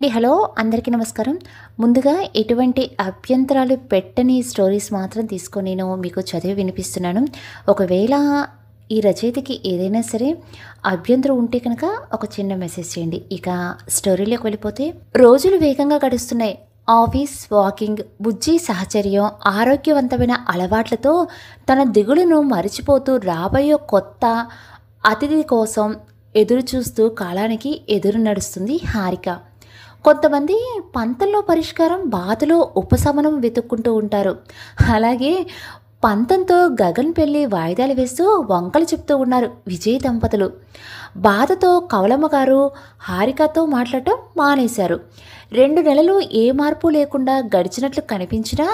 Hello అందరికీ నమస్కారం. ముందుగా ఎటువంటి అభ్యంతరాలు పెట్టని స్టోరీస్ మాత్రం తీసుకొని నేను మీకు చదివి వినిపిస్తున్నాను. ఒకవేళ ఈ రచయితకి ఏదైనా సరే అభ్యంతరం ఉంటే కనుక ఒక చిన్న మెసేజ్ చేయండి. ఇక స్టోరీలోకి వెళ్ళిపోతే, రోజులు వేగంగా గడుస్తున్నాయి. ఆఫీస్, వాకింగ్, బుజ్జి సహచర్యం, ఆరోగ్యవంతమైన అలవాట్లతో తన దిగులును మరిచిపోతూ రాబోయే కొత్త అతిథి కోసం ఎదురు చూస్తూ కాలానికి ఎదురు నడుస్తుంది హారిక. కొంతమంది పంతంలో పరిష్కారం, బాధలో ఉపశమనం వెతుక్కుంటూ ఉంటారు. అలాగే పంతంతో గగన్ పెళ్లి వాయిదాలు వేస్తూ వంకలు చెప్తూ ఉన్నారు విజయ్ దంపతులు. బాధతో కవలమ్మగారు హారికతో మాట్లాడటం మానేశారు. 2 నెలలు ఏ మార్పు లేకుండా గడిచినట్లు కనిపించినా,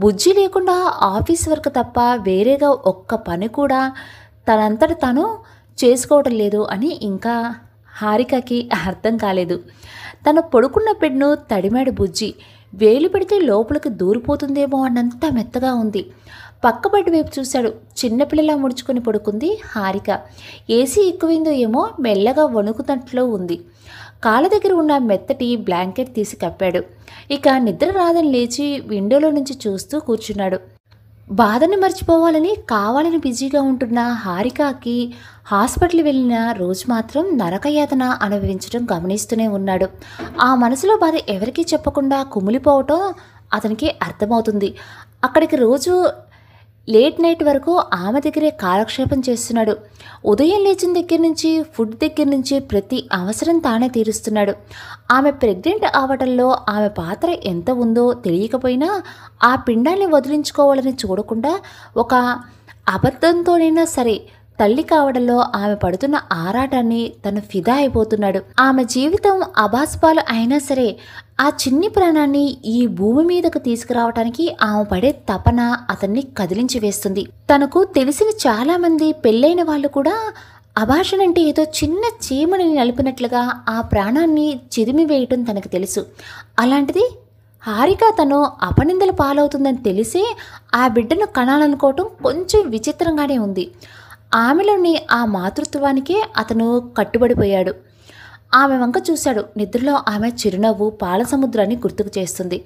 బుజ్జి లేకుండా ఆఫీస్ వర్క్ తప్ప వేరేగా ఒక్క పని కూడా తనంతట తాను చేసుకోవటం లేదు అని ఇంకా హారికకి అర్థం కాలేదు. తన పడుకున్న బెడ్ను తడిమాడు బుజ్జి. వేలు పెడితే లోపలికి దూరిపోతుందేమో అన్నంత మెత్తగా ఉంది. పక్క బెడ్ వైపు చూశాడు. చిన్నపిల్లలా ముడుచుకొని పడుకుంది హారిక. ఏసీ ఎక్కువైందో ఏమో మెల్లగా వణుకుతున్నట్లు ఉంది. కాళ్ళ దగ్గర ఉన్న మెత్తటి బ్లాంకెట్ తీసి కప్పాడు. ఇక నిద్ర రాదని లేచి విండోలో నుంచి చూస్తూ కూర్చున్నాడు. బాధని మర్చిపోవాలని కావాలని బిజీగా ఉంటున్న హారికకి హాస్పిటల్ వెళ్ళిన రోజు మాత్రం నరకయాతన అనుభవించడం గమనిస్తూనే ఉన్నాడు. ఆ మనసులో బాధ ఎవరికీ చెప్పకుండా కుమిలిపోవటం అతనికి అర్థమవుతుంది. అక్కడికి రోజు లేట్ నైట్ వరకు ఆమె దగ్గరే కాలక్షేపం చేస్తున్నాడు. ఉదయం లేచిన దగ్గర నుంచి, ఫుడ్ దగ్గర నుంచి ప్రతి అవసరం తానే తీరుస్తున్నాడు. ఆమె ప్రెగ్నెంట్ అవటంలో ఆమె పాత్ర ఎంత ఉందో తెలియకపోయినా, ఆ పిండాన్ని వదిలించుకోవాలని చూడకుండా ఒక అబద్ధంతోనైనా సరే తల్లి కావడంలో ఆమె పడుతున్న ఆరాటాన్ని తను ఫిదా అయిపోతున్నాడు. ఆమె జీవితం అబాస్పాలు అయినా సరే ఆ చిన్ని ప్రాణాన్ని ఈ భూమి మీదకు తీసుకురావటానికి ఆమె పడే తపన అతన్ని కదిలించి వేస్తుంది. తనకు తెలిసిన చాలామంది పెళ్ళైన వాళ్ళు కూడా అబార్షన్ అంటే ఏదో చిన్న చీమని నలిపినట్లుగా ఆ ప్రాణాన్ని చిదిమివేయటం తనకు తెలుసు. అలాంటిది హారిక తను అపనిందల పాలవుతుందని తెలిసే ఆ బిడ్డను కనాలనుకోవటం కొంచెం విచిత్రంగానే ఉంది. ఆమెలోని ఆ మాతృత్వానికే అతను కట్టుబడిపోయాడు. ఆమె వంక చూశాడు. నిద్రలో ఆమె చిరునవ్వు పాల సముద్రాన్ని గుర్తుకు చేస్తుంది.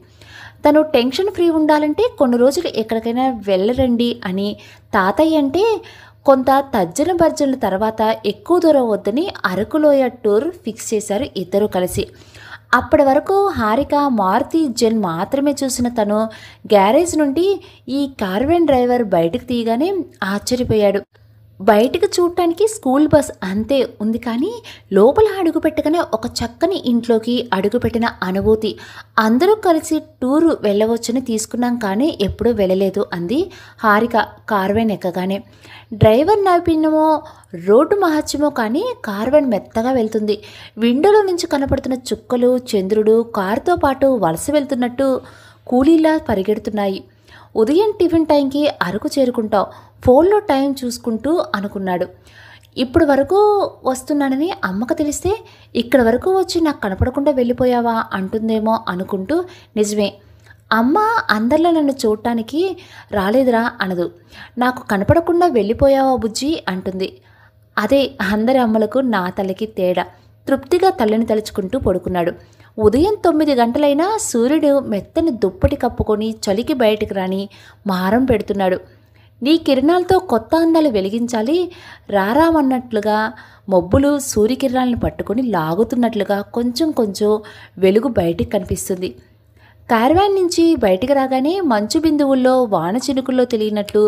తను టెన్షన్ ఫ్రీ ఉండాలంటే కొన్ని రోజులు ఎక్కడికైనా వెళ్ళరండి అని తాతయ్య అంటే, కొంత తర్జన భర్జనల తర్వాత ఎక్కువ దూరం వద్దని అరకులోయ టూర్ ఫిక్స్ చేశారు ఇద్దరు కలిసి. అప్పటి వరకు హారిక మారుతి జెన్ మాత్రమే చూసిన తను గ్యారేజ్ నుండి ఈ కార్వెన్ డ్రైవర్ బయటకు తీయగానే ఆశ్చర్యపోయాడు. బయటకు చూడటానికి స్కూల్ బస్ అంతే ఉంది, కానీ లోపల అడుగుపెట్టగానే ఒక చక్కని ఇంట్లోకి అడుగుపెట్టిన అనుభూతి. అందరూ కలిసి టూరు వెళ్ళవచ్చని తీసుకున్నాం, కానీ ఎప్పుడూ వెళ్ళలేదు అంది హారిక కార్వెన్ ఎక్కగానే. డ్రైవర్ నైపుణ్యమో రోడ్డు మహత్యమో కానీ కార్వెన్ మెత్తగా వెళ్తుంది. విండోలో నుంచి కనపడుతున్న చుక్కలు, చంద్రుడు కారుతో పాటు వలస వెళ్తున్నట్టు కూలీలా పరిగెడుతున్నాయి. ఉదయం టిఫిన్ టైంకి అరకు చేరుకుంటావు, ఫోన్లో టైం చూసుకుంటూ అనుకున్నాడు. ఇప్పుడు వరకు వస్తున్నానని అమ్మకు తెలిస్తే ఇక్కడ వరకు వచ్చి నాకు కనపడకుండా వెళ్ళిపోయావా అంటుందేమో అనుకుంటూ, నిజమే అమ్మ అందరిలో నన్ను చూడటానికి రాలేదురా అనదు. నాకు కనపడకుండా వెళ్ళిపోయావా బుజ్జి అంటుంది. అదే అందరి అమ్మలకు నా తల్లికి తేడా. తృప్తిగా తల్లిని తలుచుకుంటూ పడుకున్నాడు. ఉదయం 9 గంటలైనా సూర్యుడు మెత్తని దుప్పటి కప్పుకొని చలికి బయటికి రాని మారం పెడుతున్నాడు. నీ కిరణాలతో కొత్త అందాలు వెలిగించాలి రారామన్నట్లుగా మబ్బులు సూర్యకిరణాలను పట్టుకొని లాగుతున్నట్లుగా కొంచెం కొంచెం వెలుగు బయటికి కనిపిస్తుంది. కార్వాన్ నుంచి బయటికి రాగానే మంచు బిందువుల్లో వాన చినుకుల్లో తెలియనట్లు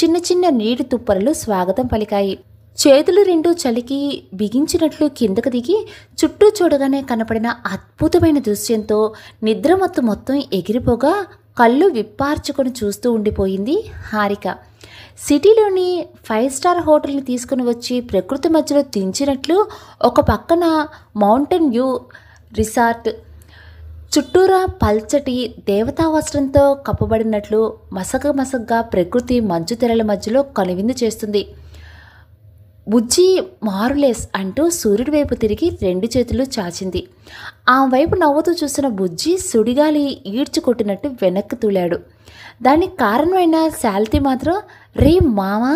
చిన్న చిన్న నీటి తుప్పరలు స్వాగతం పలికాయి. చేతులు 2 చలికి బిగించినట్లు కిందకు దిగి చుట్టూ చూడగానే కనపడిన అద్భుతమైన దృశ్యంతో నిద్రమత్తు మొత్తం ఎగిరిపోగా కళ్ళు విప్పార్చుకొని చూస్తూ ఉండిపోయింది హారిక. సిటీలోని 5 స్టార్ హోటల్ని తీసుకుని వచ్చి ప్రకృతి మధ్యలో దించినట్లు ఒక పక్కన మౌంటైన్ వ్యూ రిసార్ట్, చుట్టూరా పల్చటి దేవతా వస్త్రంతో కప్పబడినట్లు మసగగా ప్రకృతి మంచు తెరల మధ్యలో కనువిందు చేస్తుంది. బుజ్జి మారులేస్ అంటూ సూర్యుడి వైపు తిరిగి 2 చేతులు చాచింది. ఆమె వైపు నవ్వుతూ చూసిన బుజ్జి సుడిగాలి ఈడ్చుకొట్టినట్టు వెనక్కి తూలాడు. దానికి కారణమైన శాలిటీ మాత్రం, రే మామా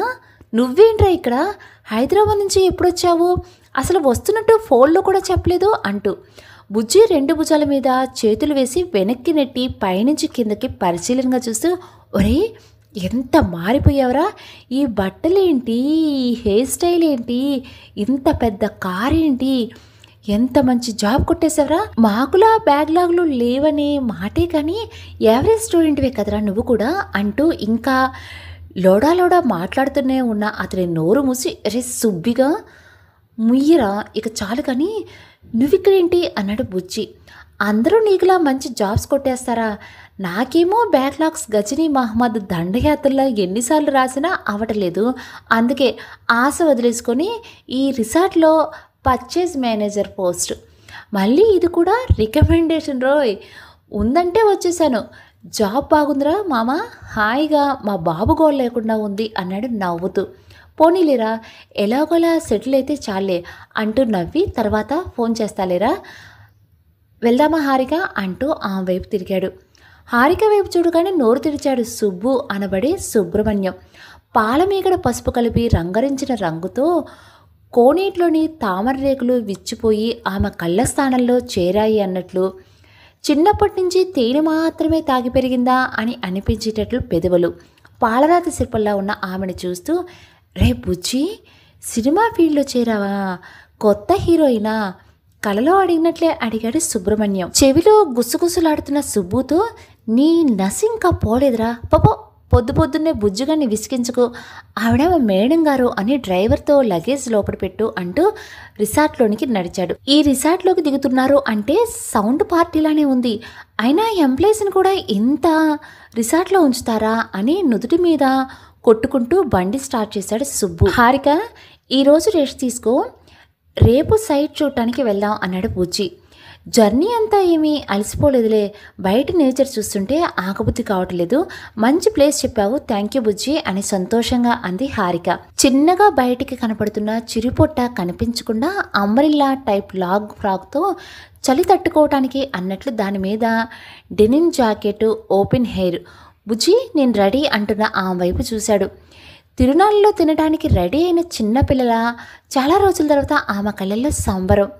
నువ్వేంట్రా ఇక్కడ, హైదరాబాద్ నుంచి ఎప్పుడొచ్చావు, అసలు వస్తున్నట్టు ఫోన్లో కూడా చెప్పలేదు అంటూ బుజ్జి 2 భుజాల మీద చేతులు వేసి వెనక్కి నెట్టి పైనుంచి కిందకి పరిశీలనగా చూస్తూ, ఒరేయ్! ఎంత మారిపోయావురా! ఈ బట్టలేంటి? ఈ హెయిర్ స్టైల్ ఏంటి? ఇంత పెద్ద కారేంటి? ఎంత మంచి జాబ్ కొట్టేశావురా! మాకులా బ్యాక్‌లాగ్‌లు లేవనే మాటే కానీ యావరేజ్ స్టూడెంట్‌వే కదరా నువ్వు కూడా అంటూ ఇంకా లోడా మాట్లాడుతూనే ఉన్న అతని నోరు మూసి, అరే సుబ్బిగా ముయ్యరా ఇక చాలు కానీ నువ్విక్కడేంటి అన్నాడు బుజ్జి. అందరూ నీకులా మంచి జాబ్స్ కొట్టేస్తారా? నాకేమో బ్యాక్లాగ్స్ గజనీ మహమ్మద్ దండయాత్రలో ఎన్నిసార్లు రాసినా అవటలేదు. అందుకే ఆశ వదిలేసుకొని ఈ రిసార్ట్లో పర్చేజ్ మేనేజర్ పోస్ట్, మళ్ళీ ఇది కూడా రికమెండేషన్ రోయ్, ఉందంటే వచ్చేసాను. జాబ్ బాగుందిరా మామ, హాయిగా మా బాబు గోల్ లేకుండా ఉంది అన్నాడు నవ్వుతూ. పోనీలేరా, ఎలాగోలా సెటిల్ అయితే చాలే అంటూ నవ్వి, తర్వాత ఫోన్ చేస్తాలేరా, వెళ్దామా హారిక అంటూ ఆమె వైపు తిరిగాడు. హారిక వైపు చూడగానే నోరు తెరిచాడు సుబ్బు అనబడే సుబ్రహ్మణ్యం. పాలమీగడ పసుపు కలిపి రంగరించిన రంగుతో కోనేట్లోని తామర రేకులు విచ్చిపోయి ఆమె కళ్ళ స్థానంలో చేరాయి అన్నట్లు, చిన్నప్పటి నుంచి తేనె మాత్రమే తాగి పెరిగిందా అని అనిపించేటట్లు పెదవులు, పాలరాతి శిల్పంలా ఉన్న ఆమెను చూస్తూ, రే బుజ్జి, సినిమా ఫీల్డ్లో చేరావా? కొత్త హీరోయినా? కలలో అడిగినట్లే అడిగాడు సుబ్రహ్మణ్యం. చెవిలో గుసగుసలాడుతున్న సుబ్బుతో, నీ నసి ఇంకా పోలేదురా పాపో, పొద్దున్నే బుజ్జుగాన్ని విసిగించుకో, ఆవిడ మేడం గారు అని డ్రైవర్తో లగేజ్ లోపల పెట్టు అంటూ రిసార్ట్లోనికి నడిచాడు. ఈ రిసార్ట్లోకి దిగుతున్నారు అంటే సౌండ్ పార్టీలానే ఉంది, అయినా ఎంప్లాయీస్ని కూడా ఇంత రిసార్ట్లో ఉంచుతారా అని నుదుటి మీద కొట్టుకుంటూ బండి స్టార్ట్ చేశాడు సుబ్బు. హారిక, ఈరోజు రెస్ట్ తీసుకో, రేపు సైట్ చూడటానికి వెళ్దాం అన్నాడు బుజ్జి. జర్నీ అంతా ఏమీ అలసిపోలేదులే, బయట నేచర్ చూస్తుంటే ఆకబుద్ధి కావట్లేదు, మంచి ప్లేస్ చెప్పావు, థ్యాంక్ యూ బుజ్జి అని సంతోషంగా అంది హారిక. చిన్నగా బయటికి కనపడుతున్న చిరుపొట్ట కనిపించకుండా అంబ్రెల్లా టైప్ లాగ్ ఫ్రాక్తో చలి తట్టుకోవటానికి అన్నట్లు దాని మీద డెనిమ్ జాకెట్, ఓపెన్ హెయిర్. బుజ్జి నేను రెడీ అంటున్న ఆమె వైపు చూశాడు. తిరునాళ్ళలో తినడానికి రెడీ అయిన చిన్నపిల్లల చాలా రోజుల తర్వాత ఆమె కళ్ళల్లో సంబరం.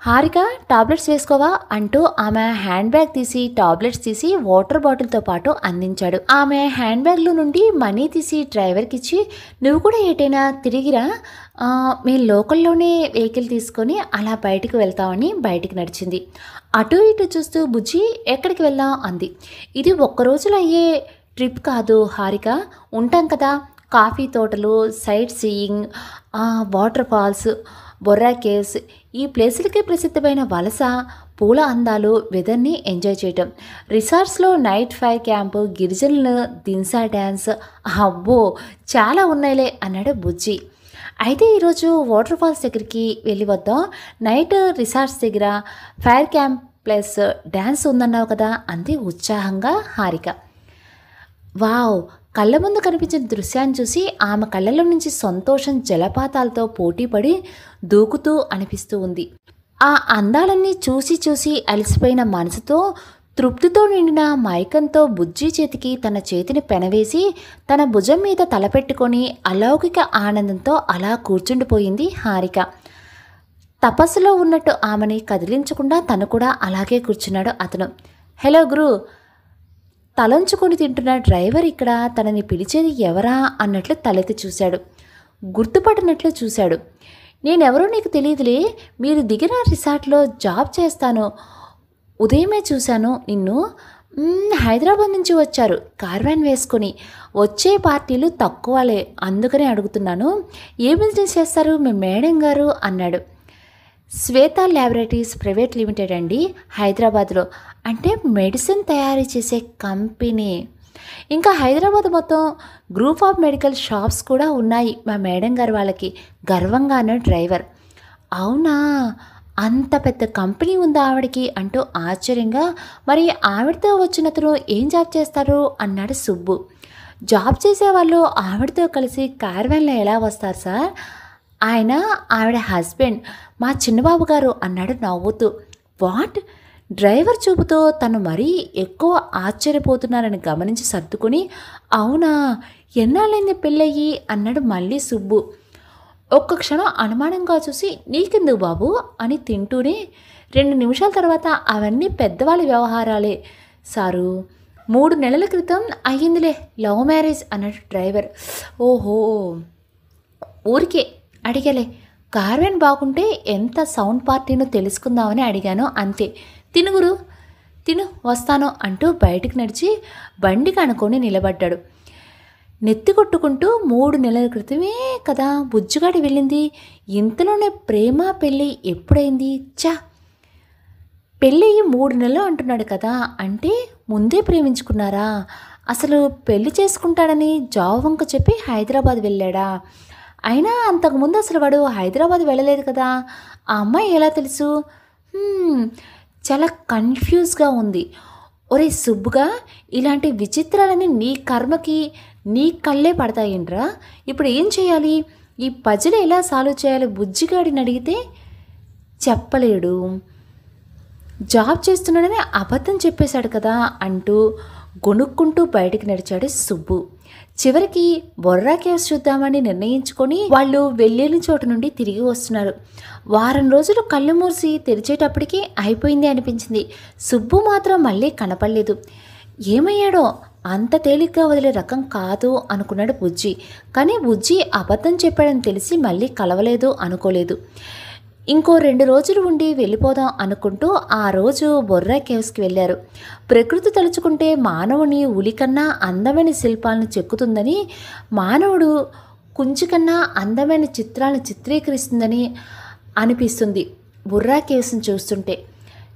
హారిక, టాబ్లెట్స్ వేసుకోవా అంటూ ఆమె హ్యాండ్ బ్యాగ్ తీసి టాబ్లెట్స్ తీసి వాటర్ బాటిల్తో పాటు అందించాడు. ఆమె హ్యాండ్ బ్యాగ్లో నుండి మనీ తీసి డ్రైవర్కి ఇచ్చి, నువ్వు కూడా ఏటైనా తిరిగిరా, మేము లోకల్లోనే వెహికల్ తీసుకొని అలా బయటికి వెళ్తామని బయటికి నడిచింది. అటు ఇటు చూస్తూ, బుజ్జి ఎక్కడికి వెళ్దాం అంది. ఇది ఒక్కరోజులో అయ్యే ట్రిప్ కాదు హారిక, ఉంటాం కదా, కాఫీ తోటలు, sightseeing, waterfalls, Borra caves, ఈ ప్లేసులకి ప్రసిద్ధమైన వలస, పూల అందాలు, వెదర్ని ఎంజాయ్ చేయటం, రిసార్ట్స్లో నైట్ ఫైర్ క్యాంపు, గిరిజనులు దిన్సా డ్యాన్స్, అబ్బో చాలా ఉన్నాయిలే అన్నాడు బుజ్జి. అయితే ఈరోజు వాటర్ ఫాల్స్ దగ్గరికి వెళ్ళి వద్దాం, నైట్ రిసార్ట్స్ దగ్గర ఫైర్ క్యాంప్ ప్లస్ డ్యాన్స్ ఉందన్నావు కదా అంది ఉత్సాహంగా హారిక. వావ్, కళ్ళ ముందు కనిపించిన దృశ్యాన్ని చూసి ఆమె కళ్ళలో నుంచి సంతోషం జలపాతాలతో పోటీపడి దూకుతూ అనిపిస్తూ ఉంది. ఆ అందాలన్నీ చూసి చూసి అలసిపోయిన మనసుతో, తృప్తితో నిండిన మైకంతో బుజ్జి చేతికి తన చేతిని పెనవేసి తన భుజం మీద తలపెట్టుకొని అలౌకిక ఆనందంతో అలా కూర్చుండిపోయింది హారిక. తపస్సులో ఉన్నట్టు ఆమెని కదిలించకుండా తను కూడా అలాగే కూర్చున్నాడు అతను. హలో గురు, తలంచుకొని తింటున్న డ్రైవర్ ఇక్కడ తనని పిలిచేది ఎవరా అన్నట్లు తలెత్తి చూశాడు. గుర్తుపడినట్లు చూశాడు. నేనెవరో నీకు తెలియదులే, మీరు దిగిన రిసార్ట్లో జాబ్ చేస్తాను, ఉదయమే చూశాను నిన్ను, హైదరాబాద్ నుంచి వచ్చారు కార్వాన్ వేసుకొని, వచ్చే పార్టీలు తక్కువలే అందుకనే అడుగుతున్నాను, ఏ బిజినెస్ చేస్తారు మీ మేడం గారు అన్నాడు. శ్వేత ల్యాబొరేటరీస్ ప్రైవేట్ లిమిటెడ్ అండి, హైదరాబాద్లో. అంటే మెడిసిన్ తయారు చేసే కంపెనీ. ఇంకా హైదరాబాద్ మొత్తం గ్రూప్ ఆఫ్ మెడికల్ షాప్స్ కూడా ఉన్నాయి మా మేడం గారు వాళ్ళకి, గర్వంగా అన్న డ్రైవర్. అవునా, అంత పెద్ద కంపెనీ ఉందా ఆవిడకి అంటూ ఆశ్చర్యంగా, మరి ఆవిడతో వచ్చినతను ఏం జాబ్ చేస్తారు అన్నాడు సుబ్బు. జాబ్ చేసేవాళ్ళు ఆవిడతో కలిసి కార్వాన్లో ఎలా వస్తారు సార్, ఆయన ఆవిడ హస్బెండ్, మా చిన్నబాబు గారు అన్నాడు నవ్వుతూ. వాట్, డ్రైవర్ చూపుతో తను మరీ ఎక్కువ ఆశ్చర్యపోతున్నారని గమనించి సర్దుకుని, అవునా, ఎన్నాళ్ళైంది పెళ్ళయ్యి అన్నాడు మళ్ళీ సుబ్బు. ఒక్క క్షణం అనుమానంగా చూసి, నీకెందుకు బాబు అని తింటూనే, 2 నిమిషాల తర్వాత అవన్నీ పెద్దవాళ్ళ వ్యవహారాలే సారు. 3 నెలల క్రితం అయ్యిందిలే లవ్ మ్యారేజ్ అన్నాడు డ్రైవర్. ఓహో, ఊరికే అడిగలే. కార్వెన్ బాగుంటే ఎంత సౌండ్ పార్టీనో తెలుసుకుందామని అడిగాను అంతే. తినుగురు తిను వస్తాను అంటూ బయటికి నడిచి బండికి అనుకొని నిలబడ్డాడు. నెత్తి కొట్టుకుంటూ 3 నెలల క్రితమే కదా బుజ్జిగాడి వెళ్ళింది. ఇంతలోనే ప్రేమ పెళ్ళి ఎప్పుడైంది? పెళ్ళి 3 నెలలు అంటున్నాడు కదా, అంటే ముందే ప్రేమించుకున్నారా? అసలు పెళ్లి చేసుకుంటాడని జాబ్ వంక చెప్పి హైదరాబాద్ వెళ్ళాడా? అయినా అంతకుముందు అసలు వాడు హైదరాబాద్ వెళ్ళలేదు కదా, ఆ అమ్మాయి ఎలా తెలుసు? చాలా కన్ఫ్యూజ్గా ఉంది. ఒరే సుబ్బుగా, ఇలాంటి విచిత్రాలని నీ కర్మకి నీ కళ్ళే పడతాయింట్రా. ఇప్పుడు ఏం చేయాలి? ఈ పజిల్ ఎలా సాల్వ్ చేయాలి? బుజ్జిగాడిని అడిగితే చెప్పలేడు, జాబ్ చేస్తున్నాడని అబద్ధం చెప్పేశాడు కదా అంటూ గొనుక్కుంటూ బయటికి నడిచాడు సుబ్బు. చివరికి బొర్రా కేవ్స్ చూద్దామని నిర్ణయించుకొని వాళ్ళు వెళ్ళిన చోటు నుండి తిరిగి వస్తున్నారు. వారం రోజులు కళ్ళు మూసి తెరిచేటప్పటికి అయిపోయింది అనిపించింది. సుబ్బు మాత్రం మళ్ళీ కనపడలేదు. ఏమయ్యాడో? అంత తేలిగ్గా వదిలే రకం కాదు అనుకున్నాడు బుజ్జి. కానీ బుజ్జి అబద్ధం చెప్పాడని తెలిసి మళ్ళీ కలవలేదు అనుకోలేదు. ఇంకో 2 రోజులు ఉండి వెళ్ళిపోదాం అనుకుంటూ ఆ రోజు బొర్రా కేవ్స్కి వెళ్ళారు. ప్రకృతి తలుచుకుంటే మానవుని ఉలికన్నా అందమైన శిల్పాలను చెక్కుతుందని, మానవుడు కుంచికన్నా అందమైన చిత్రాలను చిత్రీకరిస్తుందని అనిపిస్తుంది బొర్రా కేవ్స్ని చూస్తుంటే.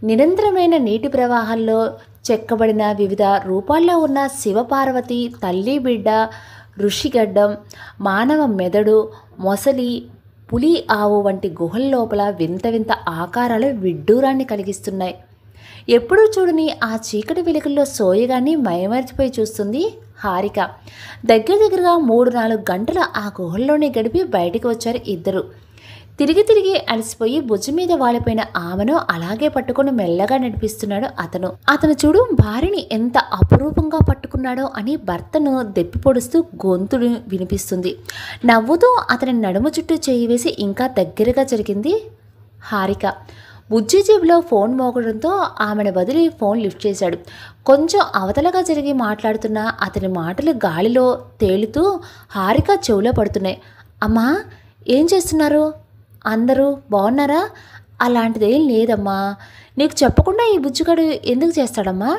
నిరంతరమైన నీటి ప్రవాహాల్లో చెక్కబడిన వివిధ రూపాల్లో ఉన్న శివపార్వతి, తల్లి బిడ్డ, ఋషిగడ్డం, మానవ మెదడు, మొసలి, పులి, ఆవు వంటి గుహల లోపల వింత వింత ఆకారాలు విడ్డూరాన్ని కలిగిస్తున్నాయి. ఎప్పుడూ చూడని ఆ చీకటి వెలుగుల్లో సోయగాన్ని మైమరిచిపోయి చూస్తుంది హారిక. దగ్గరగా 3-4 గంటల ఆ గుహల్లోనే గడిపి బయటికి వచ్చారు ఇద్దరు. తిరిగి అలసిపోయి భుజం మీద వాలిపోయిన ఆమెను అలాగే పట్టుకుని మెల్లగా నడిపిస్తున్నాడు అతను చూడు భార్యని ఎంత అపురూపంగా పట్టుకున్నాడో అని భర్తను దెప్పి పొడుస్తూ గొంతుడు వినిపిస్తుంది. నవ్వుతూ అతని నడుము చుట్టూ చేయి వేసి ఇంకా దగ్గరగా జరిగింది హారిక. బుజ్జి జేబులో ఫోన్ మోగడంతో ఆమెను వదిలి ఫోన్ లిఫ్ట్ చేశాడు. కొంచెం అవతలగా జరిగి మాట్లాడుతున్న అతని మాటలు గాలిలో తేలుతూ హారిక చెవిలో పడుతున్నాయి. అమ్మా, ఏం చేస్తున్నారు? అందరూ బాగున్నారా? అలాంటిదేం లేదమ్మా. నీకు చెప్పకుండా ఈ బుజ్జిగాడు ఎందుకు చేస్తాడమ్మా?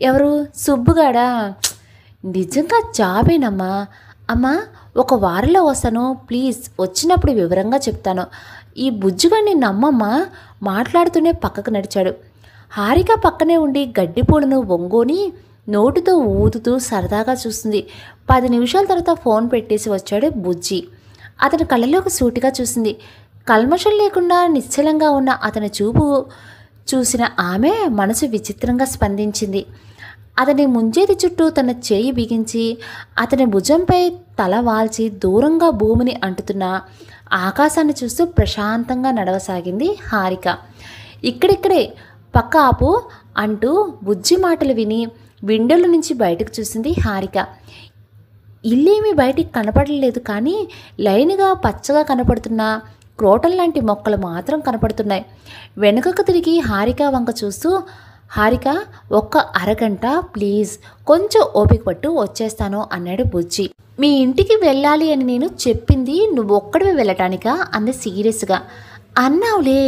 ఎవరు? సుబ్బుగాడా? నిజంగా జాబేనమ్మా. అమ్మా, 1 వారంలో వస్తాను, ప్లీజ్. వచ్చినప్పుడు వివరంగా చెప్తాను. ఈ బుజ్జిగాడిని నమ్మమ్మా. మాట్లాడుతూనే పక్కకు నడిచాడు. హారిక పక్కనే ఉండి గడ్డిపూలను ఒంగోని నోటితో ఊదుతూ సరదాగా చూస్తుంది. 10 నిమిషాల తర్వాత ఫోన్ పెట్టేసి వచ్చాడు బుజ్జి. అతని కళ్ళలోకి సూటిగా చూసింది. కల్మషం లేకుండా నిశ్చలంగా ఉన్న అతని చూపు చూసిన ఆమె మనసు విచిత్రంగా స్పందించింది. అతని ముంజేతి చుట్టూ తన చేయి బిగించి అతని భుజంపై తల వాల్చి దూరంగా భూమిని అంటుతున్న ఆకాశాన్ని చూస్తూ ప్రశాంతంగా నడవసాగింది హారిక. ఇక్కడిక్కడే, పక్క ఆపు అంటూ బుజ్జి మాటలు విని విండోల నుంచి బయటకు చూసింది హారిక. ఇల్లేమీ బయటికి కనపడలేదు, కానీ లైన్గా పచ్చగా కనపడుతున్న క్రోటన్ లాంటి మొక్కలు మాత్రం కనపడుతున్నాయి. వెనుకకు తిరిగి హారిక వంక చూస్తూ, హారిక, 1 అరగంట ప్లీజ్, కొంచెం ఓపిక పట్టు, వచ్చేస్తాను అన్నాడు బుజ్జి. మీ ఇంటికి వెళ్ళాలి అని నేను చెప్పింది నువ్వు ఒక్కడివే వెళ్ళటానికా అంది సీరియస్గా. అన్నావులే,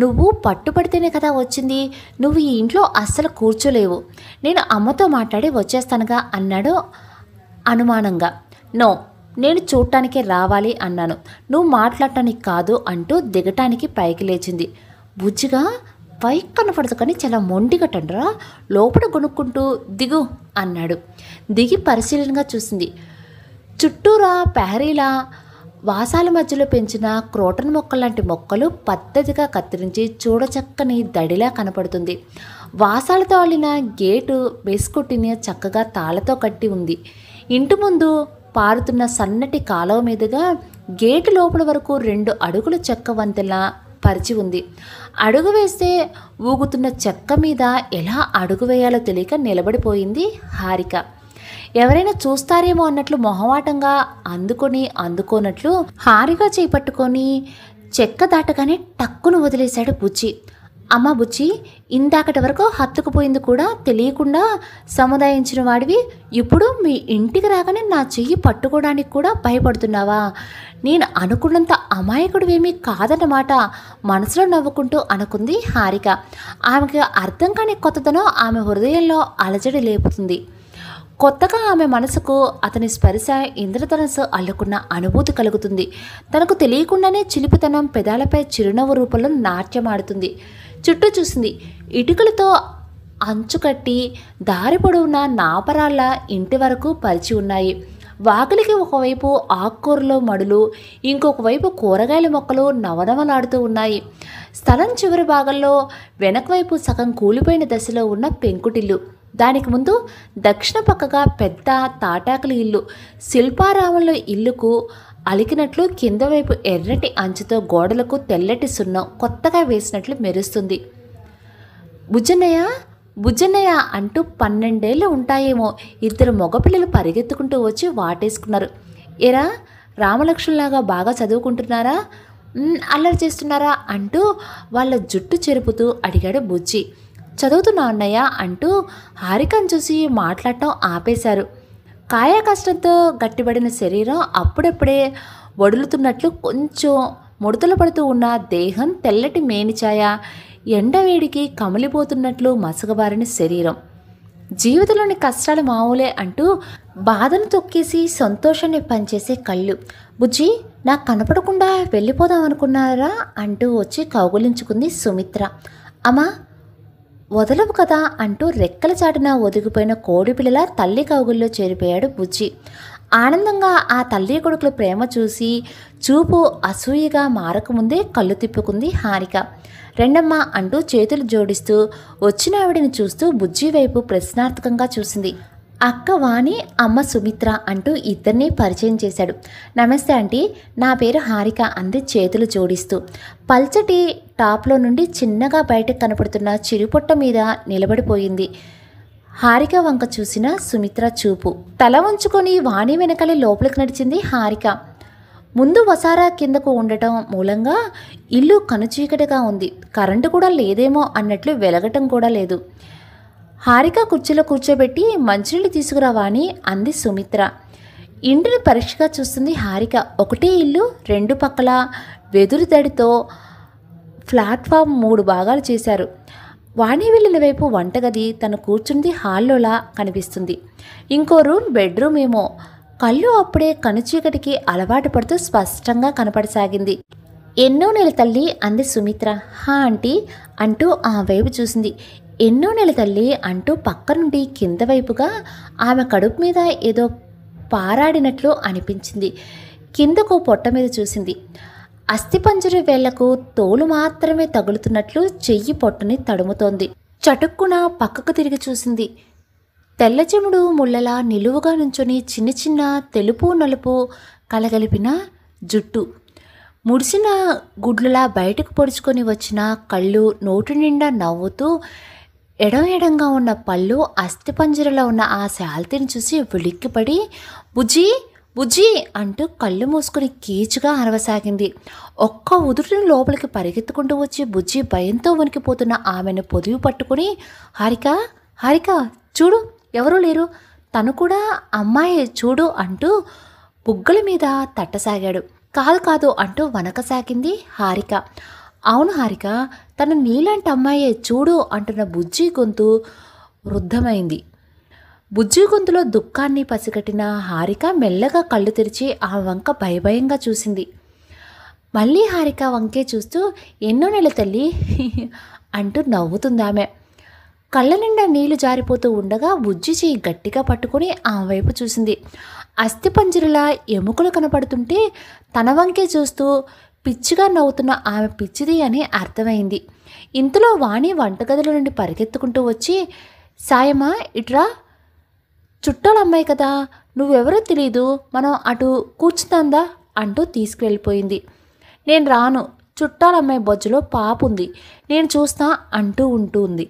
నువ్వు పట్టుపడితేనే కదా వచ్చింది. నువ్వు ఈ ఇంట్లో అస్సలు కూర్చోలేవు. నేను అమ్మతో మాట్లాడి వచ్చేస్తానుగా అన్నాడు అనుమానంగా. నో, నేను చూడటానికే రావాలి అన్నాను, నువ్వు మాట్లాడటానికి కాదు అంటూ దిగటానికి పైకి లేచింది. బుజ్జిగా పైకి కనపడదు కానీ చాలా మొండిగటండ్రా, లోపల కొనుక్కుంటూ దిగు అన్నాడు. దిగి పరిశీలనగా చూసింది. చుట్టూరా ప్యారీలా వాసాల మధ్యలో పెంచిన క్రోటన్ మొక్కలాంటి మొక్కలు పద్ధతిగా కత్తిరించి చూడచక్కని దడిలా కనపడుతుంది. వాసాలతో అల్లిన గేటు వేసుకొట్టిన చక్కగా తాళతో కట్టి ఉంది. ఇంటి ముందు పారుతున్న సన్నటి కాలువ మీదుగా గేటు లోపల వరకు 2 అడుగుల చెక్క వంతెన పరిచి ఉంది. అడుగు వేస్తే ఊగుతున్న చెక్క మీద ఎలా అడుగు వేయాలో తెలియక నిలబడిపోయింది హారిక. ఎవరైనా చూస్తారేమో అన్నట్లు మొహమాటంగా అందుకోనట్లు హారిక చేపట్టుకొని చెక్క దాటగానే టక్కును వదిలేశాడు బుజ్జి. అమ్మ బుజ్జి, ఇందాకటి వరకు హత్తుకుపోయింది కూడా తెలియకుండా సముదాయించిన వాడివి ఇప్పుడు మీ ఇంటికి రాగానే నా చెయ్యి పట్టుకోవడానికి కూడా భయపడుతున్నావా? నేను అనుకున్నంత అమాయకుడివేమీ కాదన్నమాట మనసులో నవ్వుకుంటూ అనుకుంది హారిక. ఆమెకి అర్థం కాని కొత్తదనం ఆమె హృదయంలో అలజడి లేపుతుంది. కొత్తగా ఆమె మనసుకు అతని స్పర్శ ఇంద్రధనస్సు అల్లుకున్న అనుభూతి కలుగుతుంది. తనకు తెలియకుండానే చిలిపితనం పెదాలపై చిరునవ్వు రూపంలో నాట్యమాడుతుంది. చుట్టూ చూసింది. ఇటుకలతో అంచుకట్టి దారి పొడవునా నాపరాళ్ళ ఇంటి వరకు పరిచి ఉన్నాయి. వాకిలికి ఒకవైపు ఆకుకూరలో మడులు, ఇంకొక వైపు కూరగాయల మొక్కలు నవనవలాడుతూ ఉన్నాయి. స్థలం చివరి భాగంలో వెనక వైపు సగం కూలిపోయిన దశలో ఉన్న పెంకుటిల్లు, దానికి ముందు దక్షిణ పక్కగా పెద్ద తాటాకుల ఇల్లు. శిల్పారామంలో ఇల్లుకు అలికినట్లు కింద వైపు ఎర్రటి అంచుతో గోడలకు తెల్లటి సున్నం కొత్తగా వేసినట్లు మెరుస్తుంది. బుజ్జన్నయ్య బుజ్జన్నయ్య అంటూ 12 ఏళ్ళు ఉంటాయేమో ఇద్దరు మగపిల్లలు పరిగెత్తుకుంటూ వచ్చి వాటేసుకున్నారు. ఎరా రామలక్ష్మణలాగా బాగా చదువుకుంటున్నారా, అల్లరి చేస్తున్నారా అంటూ వాళ్ళ జుట్టు చెరుపుతూ అడిగాడు బుజ్జి. చదువుతున్నా అన్నయ్య అంటూ హారికను చూసి మాట్లాడటం ఆపేశారు. కాయ కష్టంతో గట్టిపడిన శరీరం అప్పుడప్పుడే వడులుతున్నట్లు కొంచెం ముడతలు పడుతూ ఉన్న దేహం, తెల్లటి మేనిఛాయ, ఎండవేడికి కమిలిపోతున్నట్లు మసకబారిన శరీరం. జీవితంలోని కష్టాలు మామూలే అంటూ బాధను తొక్కేసి సంతోషాన్ని పంచేసే కళ్ళు. బుజ్జి, నాకు కనపడకుండా వెళ్ళిపోదాం అనుకున్నారా అంటూ వచ్చి కౌగులించుకుంది సుమిత్ర. అమ్మా వదలవు కదా అంటూ రెక్కల చాటున ఒదిగిపోయిన కోడిపిల్లల తల్లి కౌగుల్లో చేరిపోయాడు బుజ్జి. ఆనందంగా ఆ తల్లి కొడుకుల ప్రేమ చూసి చూపు అసూయగా మారకముందే కళ్ళు తిప్పుకుంది హారిక. రెండమ్మ అంటూ చేతులు జోడిస్తూ వచ్చిన ఆవిడని చూస్తూ బుజ్జి వైపు ప్రశ్నార్థకంగా చూసింది. అక్క వాణి, అమ్మ సుమిత్ర అంటూ ఇద్దరినీ పరిచయం చేశాడు. నమస్తే ఆంటీ, నా పేరు హారిక అంది చేతులు జోడిస్తూ. పల్చటి టాప్లో నుండి చిన్నగా బయటకు కనపడుతున్న చిరుపొట్ట మీద నిలబడిపోయింది. హారిక వంక చూసిన సుమిత్ర చూపు. తల వంచుకొని వాణి వెనకాలే లోపలికి నడిచింది హారిక. ముందు వసారా కిందకు ఉండటం మూలంగా ఇల్లు కనుచీకటిగా ఉంది. కరెంటు కూడా లేదేమో అన్నట్లు వెలగటం కూడా లేదు. హారిక కుర్చీలో కూర్చోబెట్టి మంచినీళ్ళు తీసుకురావాని అంది సుమిత్ర. ఇంటిని పరీక్షగా చూస్తుంది హారిక. ఒకటే ఇల్లు, 2 పక్కల వెదురు దడితో ప్లాట్ఫామ్ 3 భాగాలు చేశారు. వాణి వెళ్ళిన వైపు వంటగది, తను కూర్చుంది హాల్లోలా కనిపిస్తుంది. ఇంకో రూమ్ బెడ్రూమ్ ఏమో. కళ్ళు అప్పుడే కనుచీకటికి అలవాటు పడుతూ స్పష్టంగా కనపడసాగింది. ఎన్నో నెల తల్లి అంది సుమిత్ర. హా ఆంటీ అంటూ ఆ వైపు చూసింది. ఎన్నో నెల తల్లి అంటూ పక్క నుండి కింద వైపుగా ఆమె కడుపు మీద ఏదో పారాడినట్లు అనిపించింది. కిందకు పొట్ట మీద చూసింది. అస్థిపంజర వేళ్లకు తోలు మాత్రమే తగులుతున్నట్లు చెయ్యి పొట్టని తడుముతోంది. చటుక్కున పక్కకు తిరిగి చూసింది. తెల్లచెముడు ముళ్ళలా నిలువుగా నుంచొని చిన్న చిన్న తెలుపు నలుపు కలగలిపిన జుట్టు, ముడిసిన గుడ్లలా బయటకు పొడుచుకొని వచ్చిన కళ్ళు, నోటి నిండా నవ్వుతూ ఎడంగా ఉన్న పళ్ళు, అస్థిపంజరలో ఉన్న ఆ శాల్తీని చూసి ఉలిక్కిపడి బుజ్జి బుజ్జి అంటూ కళ్ళు మూసుకొని కీచుగా అరవసాగింది. ఒక్క ఉదుటిని లోపలికి పరిగెత్తుకుంటూ వచ్చి బుజ్జి భయంతో వణికిపోతున్న ఆమెను పొదివి పట్టుకుని హారిక హారిక చూడు ఎవరూ లేరు, తను కూడా అమ్మాయి చూడు అంటూ బుగ్గల మీద తట్టసాగాడు. కాదు కాదు అంటూ వనకసాగింది హారిక. అవును హారిక, తను నీలాంటి అమ్మాయే చూడు అంటున్న బుజ్జి గొంతు వృద్ధమైంది. బుజ్జి గొంతులో దుఃఖాన్ని పసిగట్టిన హారిక మెల్లగా కళ్ళు తెరిచి ఆ వంక భయభయంగా చూసింది. మళ్ళీ హారిక వంకే చూస్తూ ఎన్నో నెల తల్లి అంటూ నవ్వుతుందామె. కళ్ళ నిండా నీళ్లు జారిపోతూ ఉండగా బుజ్జి చెయ్యి గట్టిగా పట్టుకుని ఆ వైపు చూసింది. అస్థిపంజరలా ఎముకలు కనపడుతుంటే తన వంకే చూస్తూ పిచ్చిగా నవ్వుతున్న ఆమె పిచ్చిది అని అర్థమైంది. ఇంతలో వాణి వంటగదిలో నుండి పరిగెత్తుకుంటూ వచ్చి సాయమ్మా ఇట్రా, చుట్టాలమ్మాయి కదా, నువ్వెవరో తెలీదు, మనం అటు కూర్చుందా అంటూ తీసుకువెళ్ళిపోయింది. నేను రాను, చుట్టాలమ్మాయి బొజ్జులో పాపుంది, నేను చూస్తా అంటూ ఉంటుంది.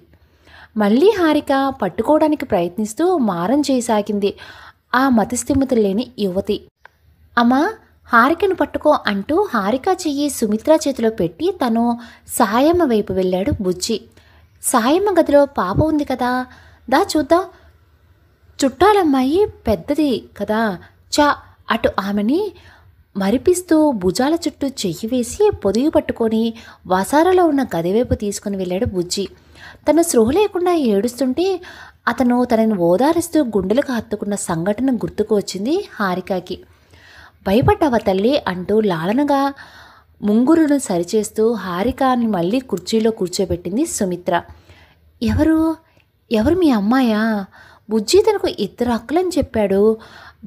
మళ్ళీ హారిక పట్టుకోవడానికి ప్రయత్నిస్తూ మారం చేయసాగింది ఆ మతిస్థిమితం లేని యువతి. అమ్మా హారికను పట్టుకో అంటూ హారిక చెయ్యి సుమిత్ర చేతిలో పెట్టి తను సాయమ్మ వైపు వెళ్ళాడు బుజ్జి. సాయమ్మ గదిలో పాప ఉంది కదా, దా చూద్దాం, చుట్టాలమ్మాయి పెద్దది కదా, చా అటు ఆమెని మరిపిస్తూ భుజాల చుట్టూ చెయ్యి వేసి పొదిగి పట్టుకొని వసారాలో ఉన్న గదివైపు తీసుకుని వెళ్ళాడు బుజ్జి. తను స్పృహ లేకుండా ఏడుస్తుంటే అతను తనని ఓదారుస్తూ గుండెలకు హత్తుకున్న సంఘటన గుర్తుకు వచ్చింది హారికకి. భయపడ్డావా తల్లి అంటూ లాలనగా ముంగురును సరిచేస్తూ హారికని మళ్ళీ కుర్చీలో కూర్చోబెట్టింది సుమిత్ర. ఎవరు ఎవరు మీ అమ్మాయా? బుజ్జి తనకు 2 అక్కలని చెప్పాడు.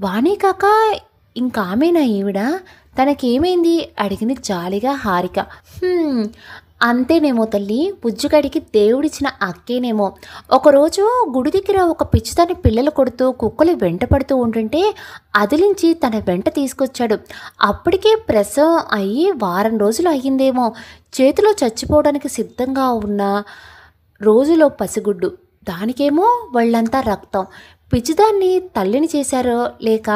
వాణి కాక ఇంకామెనా ఈవిడ? తనకేమైంది అడిగింది జాలిగా హారిక. అంతేనేమో తల్లి, బుజ్జిగాడికి దేవుడిచ్చిన అక్కేనేమో. ఒకరోజు గుడి దగ్గర ఒక పిచ్చిదాన్ని పిల్లలు కొడుతూ కుక్కలు వెంట పడుతూ ఉంటుంటే అదిలించి తన వెంట తీసుకొచ్చాడు. అప్పటికే ప్రసవం అయ్యి వారం రోజులు అయ్యిందేమో. చేతిలో చచ్చిపోవడానికి సిద్ధంగా ఉన్న రోజులో పసిగుడ్డు, దానికేమో వాళ్ళంతా రక్తం. పిచ్చిదాన్ని తల్లిని చేశారో లేక